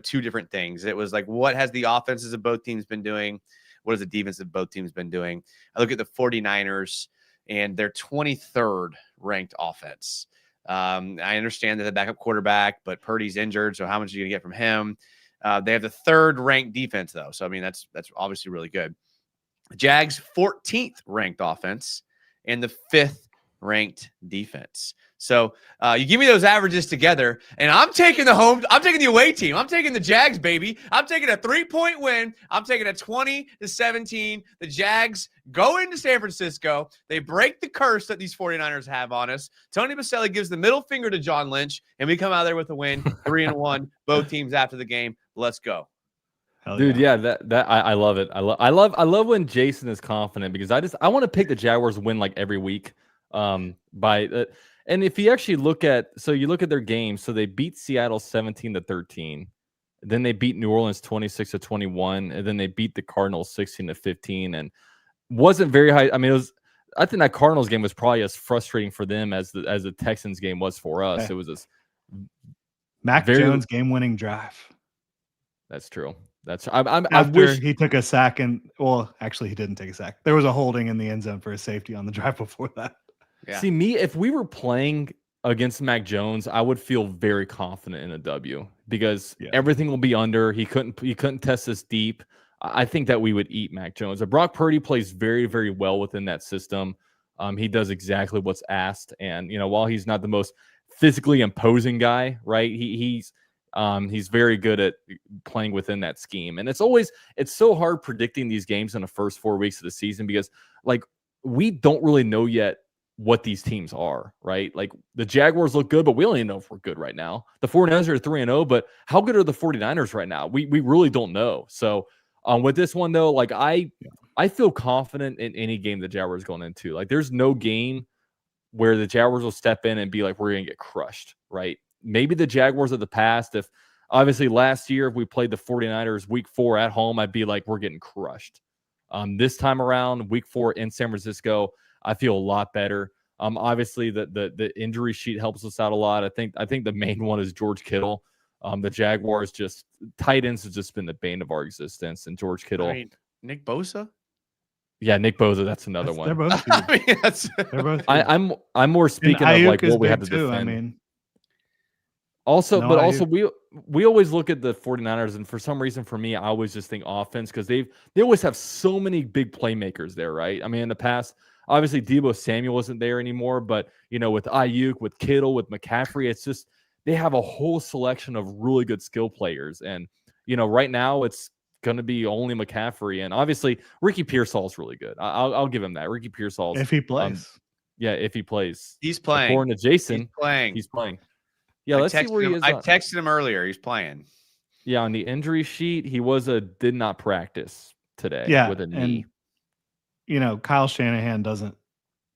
two different things. It was like, what has the offenses of both teams been doing? What has the defense of both teams been doing? I look at the 49ers and their 23rd ranked offense. I understand that the backup quarterback, but Purdy's injured. So how much are you going to get from him? They have the 3rd ranked defense though. So, that's obviously really good. Jags 14th ranked offense and the 5th ranked defense. So you give me those averages together and I'm taking the away team. I'm taking the Jags, baby. I'm taking a 3-point win. I'm taking a 20-17. The Jags go into San Francisco. They break the curse that these 49ers have on us. Tony Boselli gives the middle finger to John Lynch and we come out there with a win, 3-1, both teams after the game. Let's go. Dude, yeah, I love it. I love when Jason is confident because I want to pick the Jaguars win like every week. And if you actually look at their games, so they beat Seattle 17-13, then they beat New Orleans 26-21, and then they beat the Cardinals 16-15, and wasn't very high. I think that Cardinals game was probably as frustrating for them as the Texans game was for us. Okay. It was this Mac Jones game-winning drive. That's true. I wish he took a sack actually he didn't take a sack. There was a holding in the end zone for a safety on the drive before that. Yeah. See, if we were playing against Mac Jones, I would feel very confident in a W because everything will be under. He couldn't test us deep. I think that we would eat Mac Jones. Brock Purdy plays very, very well within that system. He does exactly what's asked, and while he's not the most physically imposing guy, right? He's very good at playing within that scheme, and it's so hard predicting these games in the first 4 weeks of the season because we don't really know yet what these teams are, right? Like the Jaguars look good, but we don't even know if we're good right now. The 49ers are 3-0, but how good are the 49ers right now? We really don't know. So with this one though, I feel confident in any game the Jaguars going into. There's no game where the Jaguars will step in and be like, we're going to get crushed, right? Maybe the Jaguars of the past, if obviously last year, if we played the 49ers week 4 at home, I'd be like, we're getting crushed. This time around, week 4 in San Francisco, I feel a lot better. Obviously the injury sheet helps us out a lot. I think the main one is George Kittle. The Jaguars tight ends has just been the bane of our existence. And George Kittle. I mean, Nick Bosa? Yeah, Nick Bosa, that's another one. They're both huge. They're both huge. I'm more speaking of like what we have to defend. I mean, also, but also we always look at the 49ers, and for some reason for me, I always just think offense because they always have so many big playmakers there, right? I mean, in the past, obviously Deebo Samuel isn't there anymore, but with Ayuk, with Kittle, with McCaffrey, it's just they have a whole selection of really good skill players. And right now it's going to be only McCaffrey, and obviously Ricky Pearsall's really good. I'll give him that. Ricky Pearsall's if he plays, if he plays, he's playing. According to Jason, he's playing. Yeah, let's see where he is. I texted him earlier. He's playing. Yeah, on the injury sheet, he did not practice today. Yeah, with a knee. And Kyle Shanahan doesn't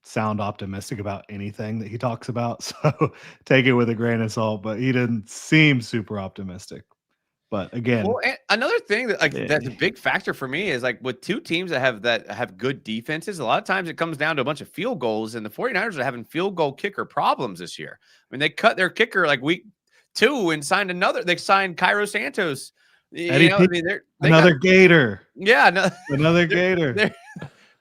sound optimistic about anything that he talks about, so take it with a grain of salt. But he didn't seem super optimistic. But again, and another thing that's a big factor for me is like with two teams that have good defenses, a lot of times it comes down to a bunch of field goals, and the 49ers are having field goal kicker problems this year. I mean, they cut their kicker like week 2 and signed another. They signed Cairo Santos. Another Gator. Yeah, another Gator.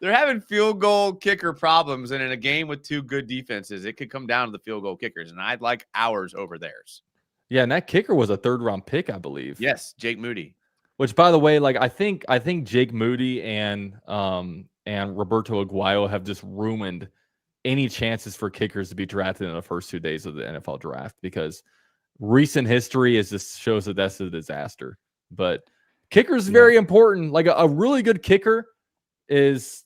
They're having field goal kicker problems, and in a game with two good defenses, it could come down to the field goal kickers, and I'd like ours over theirs. Yeah, and that kicker was a 3rd-round pick, I believe. Yes, Jake Moody. Which, by the way, like I think Jake Moody and Roberto Aguayo have just ruined any chances for kickers to be drafted in the first 2 days of the NFL draft, because recent history shows that that's a disaster. But kickers very important. Like a really good kicker is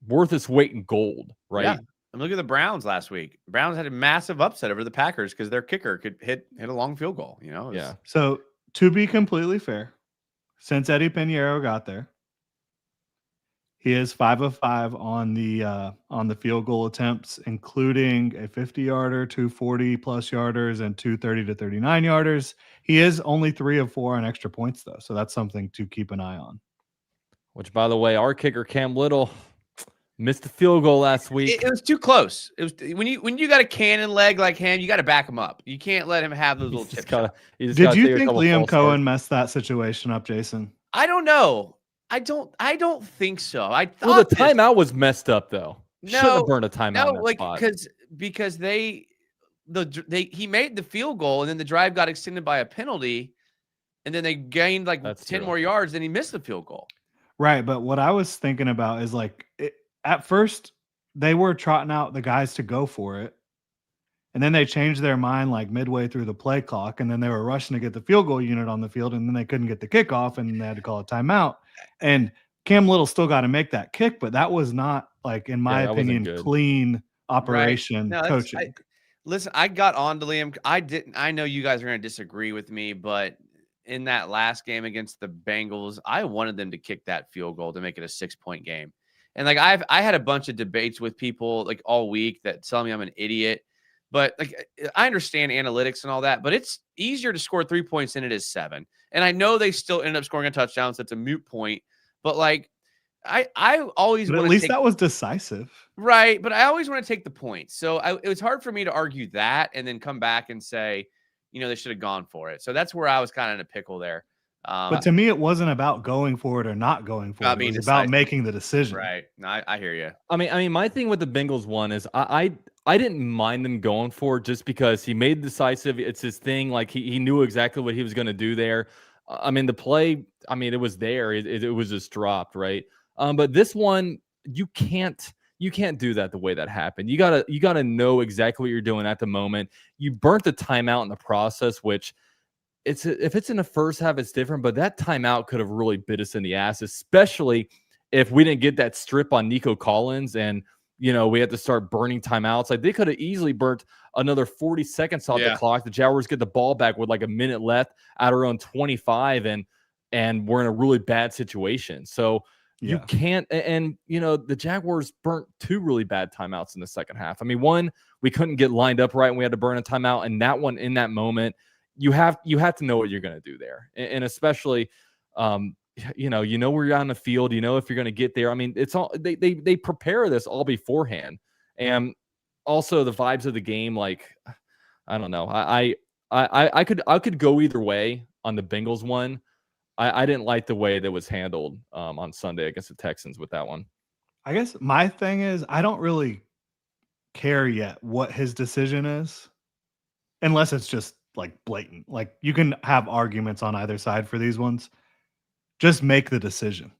worth its weight in gold, right? Yeah. And look at the Browns last week. Browns had a massive upset over the Packers because their kicker could hit a long field goal. Yeah. So to be completely fair, since Eddie Pinheiro got there, he is 5 of 5 on the field goal attempts, including a 50-yarder, 2 40+ yarders, and 2 30 to 39 yarders. He is only 3 of 4 on extra points though, so that's something to keep an eye on. Which, by the way, our kicker Cam Little missed the field goal last week. It was too close. It was when you got a cannon leg like him, you got to back him up. You can't let him have those little chip shots. Did you think Liam Cohen messed that situation up, Jason? I don't know. I don't think so. I thought well, the timeout was messed up though. No, shouldn't have burned a timeout. No, like because he made the field goal and then the drive got extended by a penalty, and then they gained like 10 more yards. Then he missed the field goal. Right, but what I was thinking about is like at first they were trotting out the guys to go for it, and then they changed their mind like midway through the play clock, and then they were rushing to get the field goal unit on the field, and then they couldn't get the kickoff, and they had to call a timeout. And Cam Little still got to make that kick, but that was not, like, in my opinion, clean operation coaching. Listen, I got on to Liam. I know you guys are going to disagree with me, but in that last game against the Bengals, I wanted them to kick that field goal to make it a 6-point game. And like I had a bunch of debates with people like all week that tell me I'm an idiot. But like I understand analytics and all that, but it's easier to score 3 points than it is 7. And I know they still end up scoring a touchdown, so it's a moot point. But like I always want to. At least that was decisive, right? But I always want to take the points. So it was hard for me to argue that and then come back and say, they should have gone for it. So that's where I was kind of in a pickle there. But to me, it wasn't about going for it or not going for it. It was about making the decision. Right. No, I hear you. I mean, my thing with the Bengals one is I didn't mind them going for it just because he made decisive. It's his thing. Like he knew exactly what he was going to do there. I mean, the play, it was there. It was just dropped, right? But this one, you can't do that the way that happened. You gotta know exactly what you're doing at the moment. You burnt the timeout in the process, which if it's in the first half, it's different. But that timeout could have really bit us in the ass, especially if we didn't get that strip on Nico Collins and we had to start burning timeouts. Like they could have easily burnt another 40 seconds off the clock. The Jaguars get the ball back with like a minute left at our own 25, and we're in a really bad situation. So You can't, and the Jaguars burnt 2 really bad timeouts in the second half. I mean, one, we couldn't get lined up right and we had to burn a timeout, and that one, in that moment, you have to know what you're going to do there, and especially you know where you're on the field, if you're going to get there. I mean, it's all they prepare this all beforehand, and also the vibes of the game. Like, I don't know, I could go either way on the Bengals one. I didn't like the way that was handled on Sunday against the Texans with that one. I guess my thing is I don't really care yet what his decision is, unless it's just like blatant. Like, you can have arguments on either side for these ones. Just make the decision.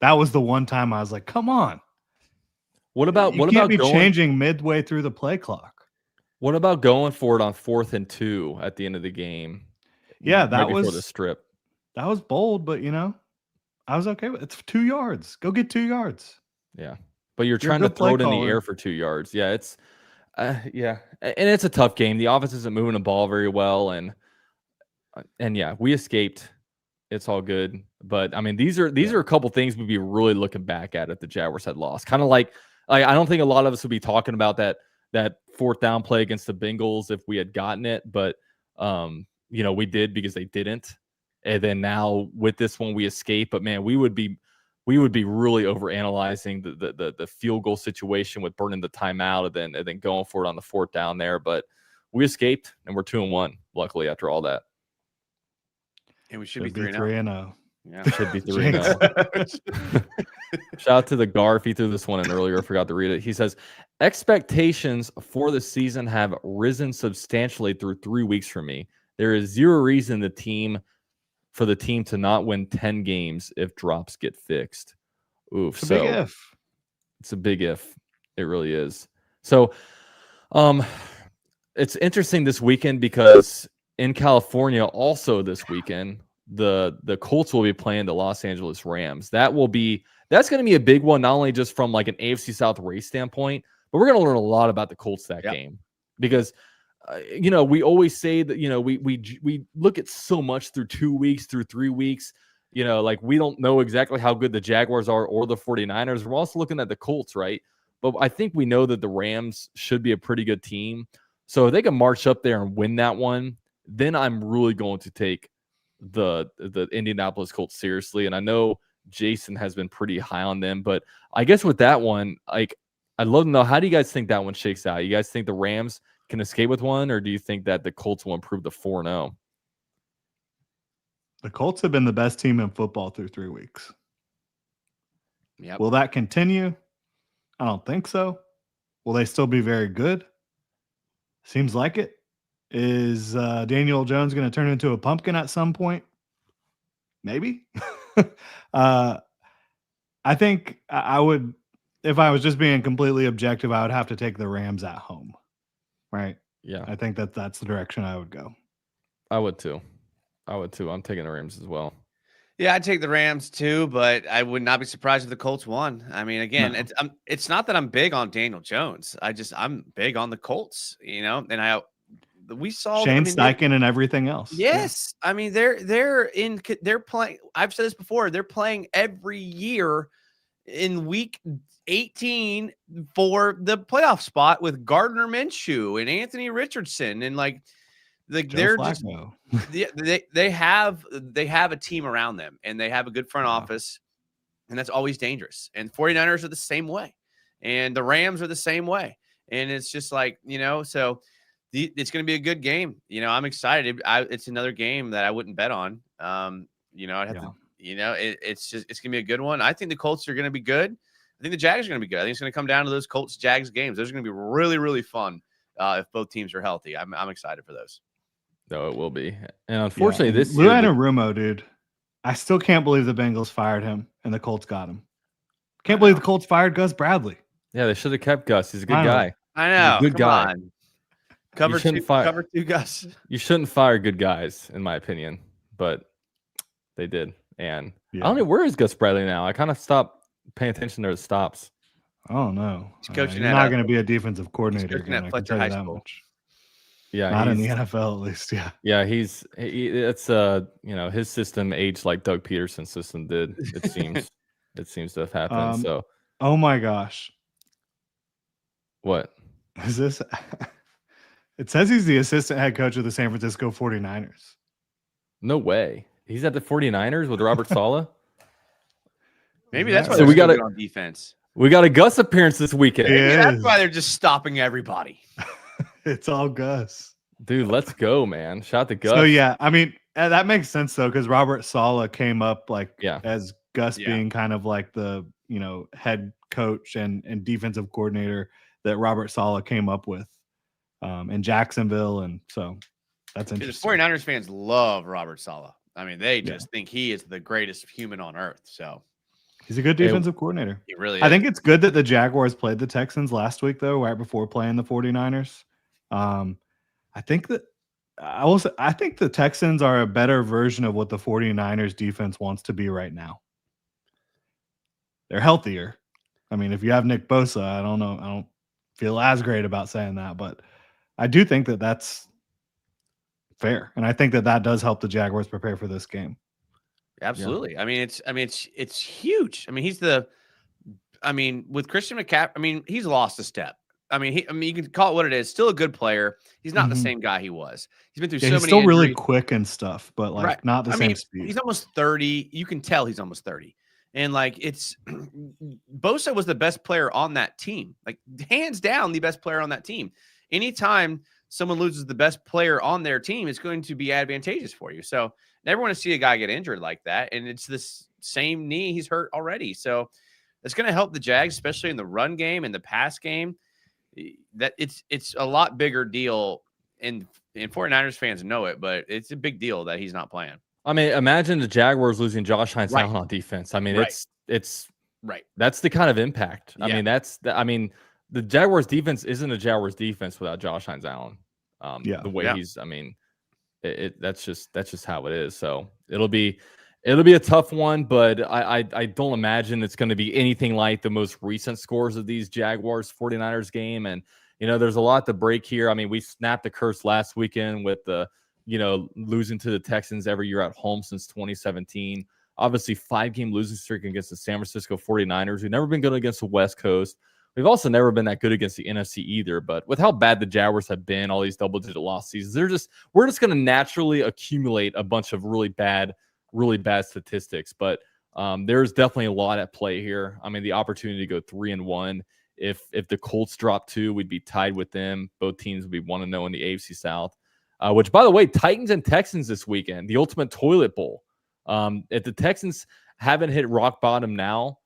That was the one time I was like, come on. What about changing midway through the play clock? What about going for it on 4th and 2 at the end of the game? Yeah, that was before the strip. That was bold, but I was okay with it. It's 2 yards. Go get 2 yards. Yeah, but you're trying to throw it in the air for 2 yards. Yeah, it's and it's a tough game. The offense isn't moving the ball very well, and yeah, we escaped. It's all good, but I mean, these are a couple things we'd be really looking back at if the Jaguars had lost. Kind of like I don't think a lot of us would be talking about that 4th down play against the Bengals if we had gotten it, but we did because they didn't. And then now with this one, we escape. But man, we would be really overanalyzing the field goal situation with burning the timeout and then going for it on the 4th down there. But we escaped, and we're 2-1. Luckily, after all that, and we should be 3-0. Yeah, should be 3-0. Shout out to the Garf. He threw this one in earlier. I forgot to read it. He says, expectations for the season have risen substantially through 3 weeks for me. There is zero reason for the team to not win 10 games if drops get fixed. Oof. It's a big if. It's a big if. It really is. So it's interesting this weekend because in California also this weekend, the Colts will be playing the Los Angeles Rams. That's going to be a big one, not only just from like an AFC South race standpoint, but we're going to learn a lot about the Colts that game because we always say that, we look at so much through 2 weeks, through 3 weeks, like we don't know exactly how good the Jaguars are or the 49ers. We're also looking at the Colts, right? But I think we know that the Rams should be a pretty good team. So if they can march up there and win that one, then I'm really going to take the Indianapolis Colts seriously. And I know Jason has been pretty high on them, but I guess with that one, like, I'd love to know, how do you guys think that one shakes out? You guys think the Rams can escape with one, or do you think that the Colts will improve to 4-0? The Colts have been the best team in football through 3 weeks. Yep. Will that continue? I don't think so. Will they still be very good? Seems like it. Is Daniel Jones going to turn into a pumpkin at some point? Maybe. I think I would, if I was just being completely objective, I would have to take the Rams at home. Right. Yeah. I think that's the direction I would go. I would too. I'm taking the Rams as well. Yeah, I'd take the Rams too, but I would not be surprised if the Colts won. I mean, again, it's not that I'm big on Daniel Jones. I'm big on the Colts, and we saw Shane Steichen and everything else. Yes. Yeah. I mean, they're playing. I've said this before. They're playing every year in week 18 for the playoff spot with Gardner Minshew and Anthony Richardson and they're just they have a team around them, and they have a good front office, and that's always dangerous. And 49ers are the same way, and the Rams are the same way, and it's just like, so it's going to be a good game. I'm excited. It's another game that I wouldn't bet on. I'd have to, it's going to be a good one. I think the Colts are going to be good. I think the Jags are going to be good. I think it's going to come down to those Colts-Jags games. Those are going to be really, really fun if both teams are healthy. I'm excited for those. No, it will be. And unfortunately, this year, Anarumo, dude, I still can't believe the Bengals fired him and the Colts got him. Can't believe the Colts fired Gus Bradley. Yeah, they should have kept Gus. He's a good guy. I know. He's a good guy. On. Cover two Gus. You shouldn't fire good guys, in my opinion, but they did. And I don't know, where is Gus Bradley now? I kind of stopped paying attention to the stops. Oh no, he's coaching. He's not going to be a defensive coordinator again. At Fletcher High School. Yeah, not in the NFL at least. Yeah, it's his system aged like Doug Peterson's system did. It seems. It seems to have happened. So, oh my gosh, what is this? It says he's the assistant head coach of the San Francisco 49ers. No way. He's at the 49ers with Robert Saleh. Maybe that's why So they're so good on defense. We got a Gus appearance this weekend. Maybe that's why they're just stopping everybody. It's all Gus. Dude, let's go, man. Shout to Gus. So, yeah, I mean, that makes sense, though, because Robert Saleh came up as Gus being kind of like the, head coach and defensive coordinator that Robert Saleh came up with in Jacksonville. And so that's interesting. The 49ers fans love Robert Saleh. I mean, they just think he is the greatest human on earth. So he's a good defensive coordinator. He really is. I think it's good that the Jaguars played the Texans last week, though, right before playing the 49ers. I think the Texans are a better version of what the 49ers defense wants to be right now. They're healthier. I mean, if you have Nick Bosa, I don't know. I don't feel as great about saying that, but I do think that that's fair. And I think that does help the Jaguars prepare for this game. Absolutely. Yeah. It's huge. With Christian McCaffrey, he's lost a step. You can call it what it is. Still a good player. He's not the same guy he was. He's been through so many. He's still injuries. Really quick and stuff, but not the same speed. He's almost 30. You can tell he's almost 30. And it's Bosa was the best player on that team, hands down the best player on that team. Anytime someone loses the best player on their team, it's going to be advantageous for you. So never want to see a guy get injured like that. And it's this same knee he's hurt already. So it's going to help the Jags, especially in the run game and the pass game. That it's a lot bigger deal, and 49ers fans know it, but it's a big deal that he's not playing. I mean, imagine the Jaguars losing Josh Hines on defense. I mean, it's right. That's the kind of impact. Yeah. I mean, the Jaguars defense isn't a Jaguars defense without Josh Hines Allen. The way he's, that's just how it is. So it'll be a tough one, but I don't imagine it's going to be anything like the most recent scores of these Jaguars 49ers game. And, there's a lot to break here. I mean, we snapped the curse last weekend with the, losing to the Texans every year at home since 2017. Obviously, 5-game losing streak against the San Francisco 49ers. We've never been good against the West Coast. We've also never been that good against the NFC either. But with how bad the Jaguars have been, all these double-digit loss seasons, we're just going to naturally accumulate a bunch of really bad statistics. But there's definitely a lot at play here. I mean, the opportunity to go 3-1. If the Colts drop 2, we'd be tied with them. Both teams would be 1-0 in the AFC South. Which, by the way, Titans and Texans this weekend, the ultimate toilet bowl. If the Texans haven't hit rock bottom now,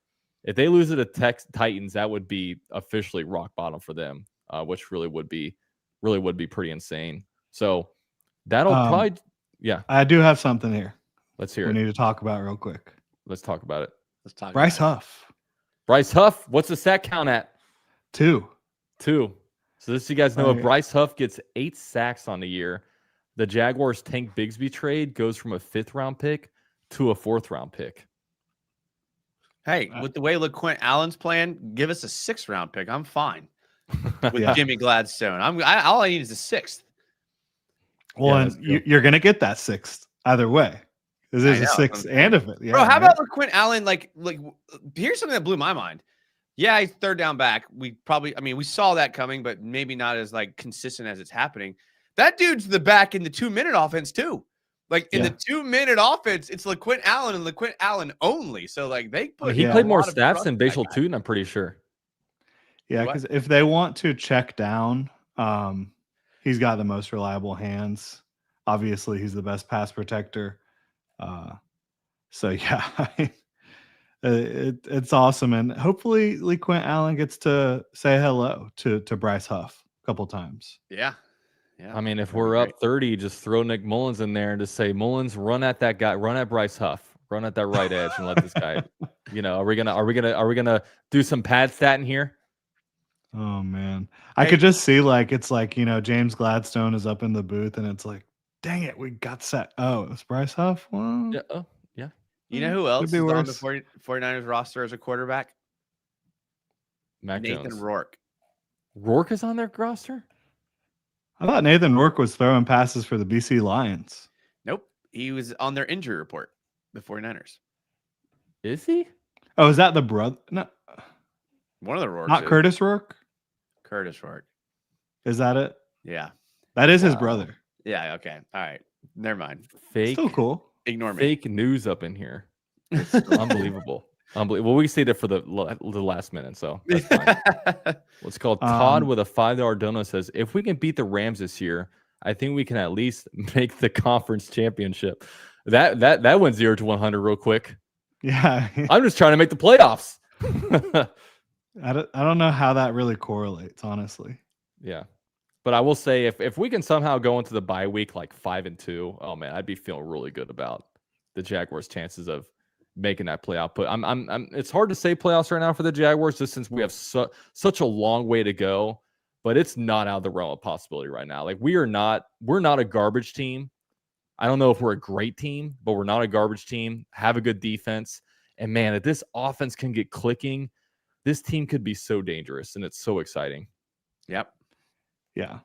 if they lose to the Titans, that would be officially rock bottom for them, which really would be pretty insane. So that'll probably, I do have something here. Let's hear it. We need to talk about it real quick. Let's talk about it. Bryce Huff. Bryce Huff, what's the sack count at? 2. So this, you guys know, if Bryce Huff gets 8 sacks on the year, the Jaguars Tank Bigsby trade goes from a 5th-round pick to a 4th-round pick. Hey, with the way LaQuint Allen's playing, give us a 6th-round pick. I'm fine with Jimmy Gladstone. All I need is a 6th. Well, you're going to get that 6th either way. There's a 6th and a 5th. Bro, how about LaQuint Allen? Here's something that blew my mind. Yeah, he's 3rd down back. We saw that coming, but maybe not as consistent as it's happening. That dude's the back in the 2-minute offense too. In the 2-minute offense, it's LaQuint Allen and LaQuint Allen only. So they put. He played more snaps than Bashal Tootin, I'm pretty sure. Yeah, because if they want to check down, he's got the most reliable hands. Obviously, he's the best pass protector. So yeah. It's awesome, and hopefully LaQuint Allen gets to say hello to Bryce Huff a couple times. Yeah. I mean, if we're up 30, just throw Nick Mullins in there and just say, Mullins, run at that guy, run at Bryce Huff, run at that right edge, and let this guy. Are we gonna do some pad stat in here? Oh man, I could just see James Gladstone is up in the booth, and it's like, dang it, we got set. Oh, it's Bryce Huff. Well, yeah. You know who else is on the 49ers roster as a quarterback? Nathan Rourke. Rourke is on their roster? I thought Nathan Rourke was throwing passes for the BC Lions. Nope. He was on their injury report, the 49ers. Is he? Oh, is that the brother? No, one of the Rourkes. Not Curtis Rourke. Curtis Rourke. Is that it? Yeah, that is his brother. Yeah. Okay. All right. Never mind. Fake. Still cool. Ignore me. Fake news up in here. It's unbelievable. Unbelievable. Well, we stayed there for the last minute, so that's fine. What's called Todd with a $5 donut says, if we can beat the Rams this year, I think we can at least make the conference championship. That went 0 to 100 real quick. Yeah, I'm just trying to make the playoffs. I don't know how that really correlates, honestly. Yeah, but I will say if we can somehow go into the bye week like 5-2, oh man, I'd be feeling really good about the Jaguars' chances of making that play output. It's hard to say playoffs right now for the Jaguars, just since we have such a long way to go. But it's not out of the realm of possibility right now. Like we're not a garbage team. I don't know if we're a great team, but we're not a garbage team. Have a good defense, and man, if this offense can get clicking, this team could be so dangerous, and it's so exciting. Yep. Yeah.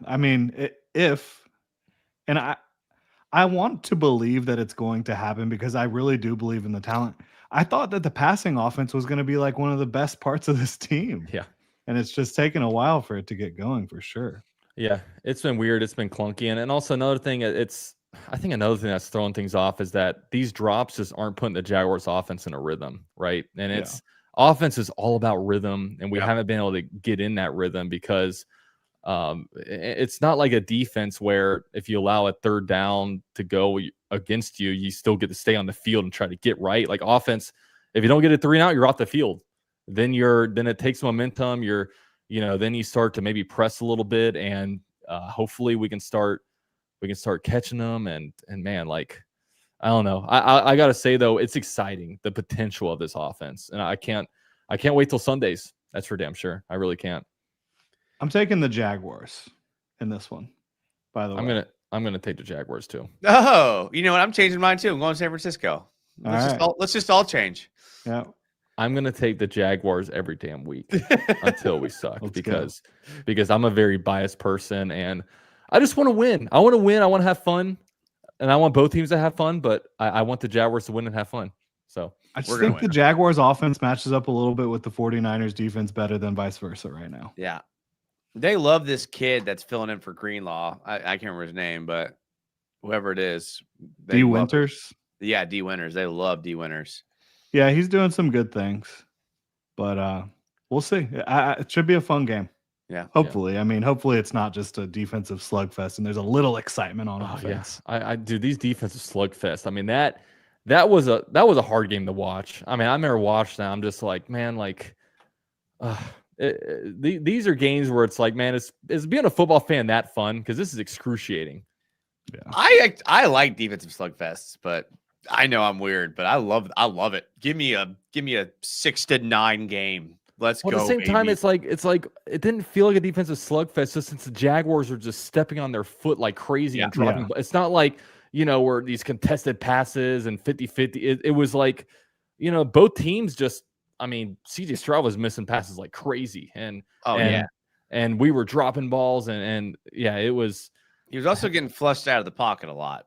I mean, I want to believe that it's going to happen because I really do believe in the talent. I thought that the passing offense was going to be like one of the best parts of this team. Yeah. And it's just taken a while for it to get going for sure. Yeah. It's been weird. It's been clunky. And also another thing, I think another thing that's throwing things off is that these drops just aren't putting the Jaguars offense in a rhythm, right? And offense is all about rhythm, and we haven't been able to get in that rhythm because it's not like a defense where if you allow a third down to go against you, you still get to stay on the field and try to get right. Like offense, if you don't get a 3 and out, you're off the field. Then it takes momentum. Then you start to maybe press a little bit, and hopefully we can start catching them. And man, like I don't know. I gotta say though, it's exciting, the potential of this offense, and I can't wait till Sundays. That's for damn sure. I really can't. I'm taking the Jaguars in this one. By the way, I'm gonna take the Jaguars too. Oh, you know what? I'm changing mine too. I'm going to San Francisco. Let's just all change. Yeah. I'm gonna take the Jaguars every damn week until we suck because I'm a very biased person and I just want to win. I want to win. I want to have fun, and I want both teams to have fun. But I want the Jaguars to win and have fun. So I just think the Jaguars offense matches up a little bit with the 49ers defense better than vice versa right now. Yeah. They love this kid that's filling in for Greenlaw. I can't remember his name, but whoever it is. D. Winters? Yeah, D. Winters. They love D. Winters. Yeah, he's doing some good things. But we'll see. It should be a fun game. Yeah. Hopefully. Yeah. I mean, hopefully it's not just a defensive slugfest and there's a little excitement on offense. Yeah. I do these defensive slugfest. I mean, that was a hard game to watch. I mean, I remember watching that. I'm just like, man, like these are games where it's like, man, is being a football fan that fun? Because this is excruciating. Yeah, I like defensive slugfests, but I know I'm weird, but I love it. Give me a 6-9 game. Let's go. At the same time, it's like it didn't feel like a defensive slugfest just since the Jaguars were just stepping on their foot like crazy and dropping. Yeah. It's not like where these contested passes and 50-50. It was like both teams just. I mean, CJ Stroud was missing passes like crazy, and we were dropping balls, and it was. He was also getting flushed out of the pocket a lot.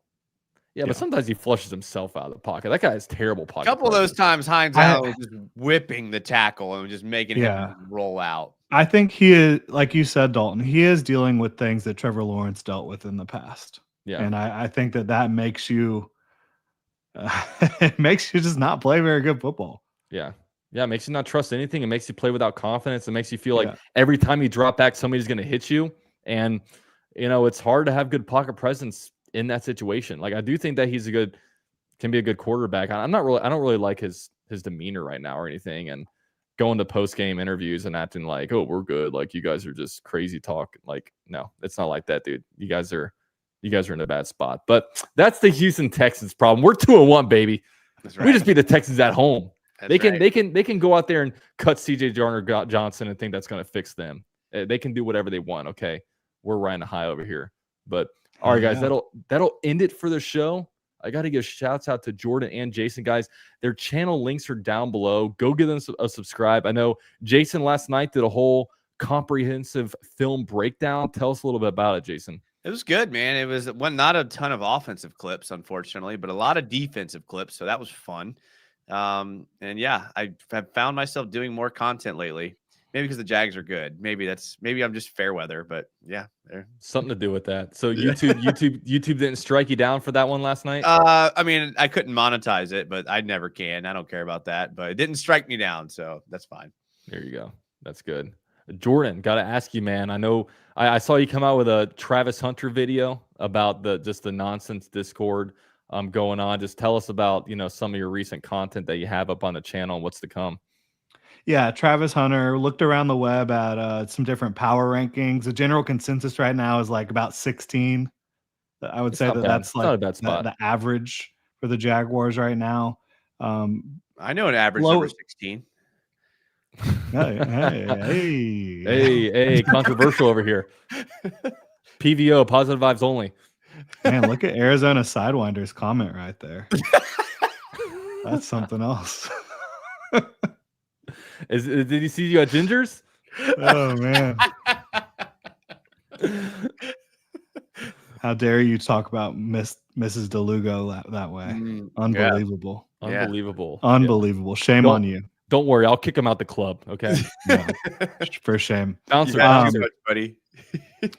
Yeah, but sometimes he flushes himself out of the pocket. That guy has terrible pocket. A couple of those times, Hines Allen was just whipping the tackle and just making him roll out. I think he is, like you said, Dalton. He is dealing with things that Trevor Lawrence dealt with in the past. Yeah, and I think that makes you, it makes you just not play very good football. Yeah. Yeah, it makes you not trust anything. It makes you play without confidence. It makes you feel like every time you drop back, somebody's going to hit you. And, it's hard to have good pocket presence in that situation. Like, I do think that can be a good quarterback. I don't really like his demeanor right now or anything. And going to post-game interviews and acting like, oh, we're good. Like, you guys are just crazy talk. Like, no, it's not like that, dude. You guys are in a bad spot. But that's the Houston Texans problem. We're 2-1, baby. That's right. We just beat the Texans at home. They can go out there and cut CJ Johnson and think that's going to fix them. They can do whatever they want. Okay, we're riding a high over here. But all right, guys, that'll end it for the show. I got to give shouts out to Jordan and Jason, guys. Their channel links are down below. Go give them a subscribe. I know Jason last night did a whole comprehensive film breakdown. Tell us a little bit about it, Jason. It was good, man. It was not a ton of offensive clips, unfortunately, but a lot of defensive clips. So that was fun. And yeah, I have found myself doing more content lately. Maybe because the Jags are good. Maybe I'm just fair weather, but yeah, something to do with that. So YouTube didn't strike you down for that one last night? I mean, I couldn't monetize it, but I never can. I don't care about that, but it didn't strike me down, so that's fine. There you go. That's good. Jordan, got to ask you, man. I know I saw you come out with a Travis Hunter video about the nonsense Discord going on. Just tell us about, some of your recent content that you have up on the channel and what's to come. Yeah, Travis Hunter looked around the web at some different power rankings. The general consensus right now is like about 16. I would say that's like the average for the Jaguars right now. I know an average number 16. Hey, controversial over here. PVO, positive vibes only. Man, look at Arizona Sidewinder's comment right there. That's something else. Did he see you at Ginger's? Oh man. How dare you talk about Mrs. DeLugo that way? Unbelievable. Yeah. Unbelievable. Unbelievable. Yeah. Shame on you. Don't worry, I'll kick him out the club. Okay. Yeah, for shame. Bouncer, buddy.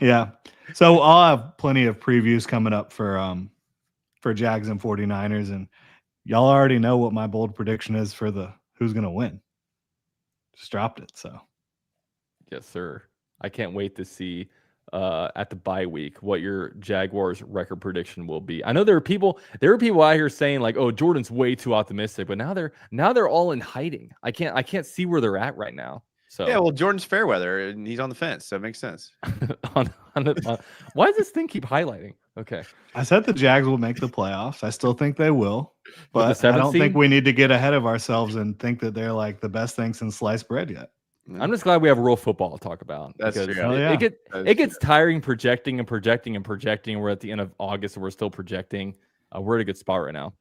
Yeah. So I'll have plenty of previews coming up for Jags and 49ers, and y'all already know what my bold prediction is for who's gonna win. Just dropped it. So yes, sir. I can't wait to see at the bye week what your Jaguars record prediction will be. I know there are people out here saying like, oh, Jordan's way too optimistic, but now they're all in hiding. I can't see where they're at right now. So yeah, well, Jordan's fair weather and he's on the fence, so it makes sense. Why does this thing keep highlighting? Okay, I said the Jags will make the playoffs. I still think they will, but I don't think we need to get ahead of ourselves and think that they're like the best thing since sliced bread yet. I'm just glad we have real football to talk about. That's true. It gets tiring projecting. We're at the end of August and we're still projecting. We're at a good spot right now.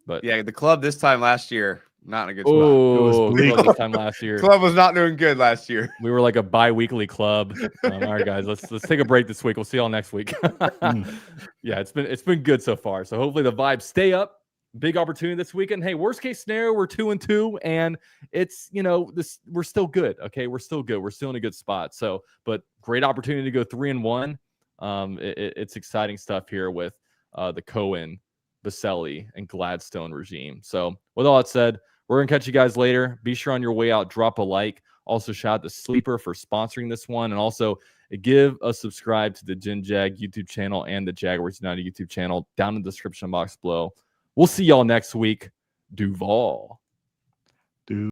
But yeah, the club this time last year, not in a good spot. Oh, this time last year. Club was not doing good last year. We were like a bi-weekly club. All right, guys, let's take a break this week. We'll see y'all next week. Yeah, it's been good so far. So hopefully the vibes stay up. Big opportunity this weekend. Hey, worst case scenario, we're 2-2, and it's we're still good. Okay, we're still good. We're still in a good spot. So, but great opportunity to go 3-1. It's exciting stuff here with the Cohen, Baselli, and Gladstone regime. So, with all that said, we're gonna catch you guys later. Be sure on your way out, drop a like. Also, shout out to Sleeper for sponsoring this one, and also give a subscribe to the Gen Jag YouTube channel and the Jaguars United YouTube channel down in the description box below. We'll see y'all next week. Duval.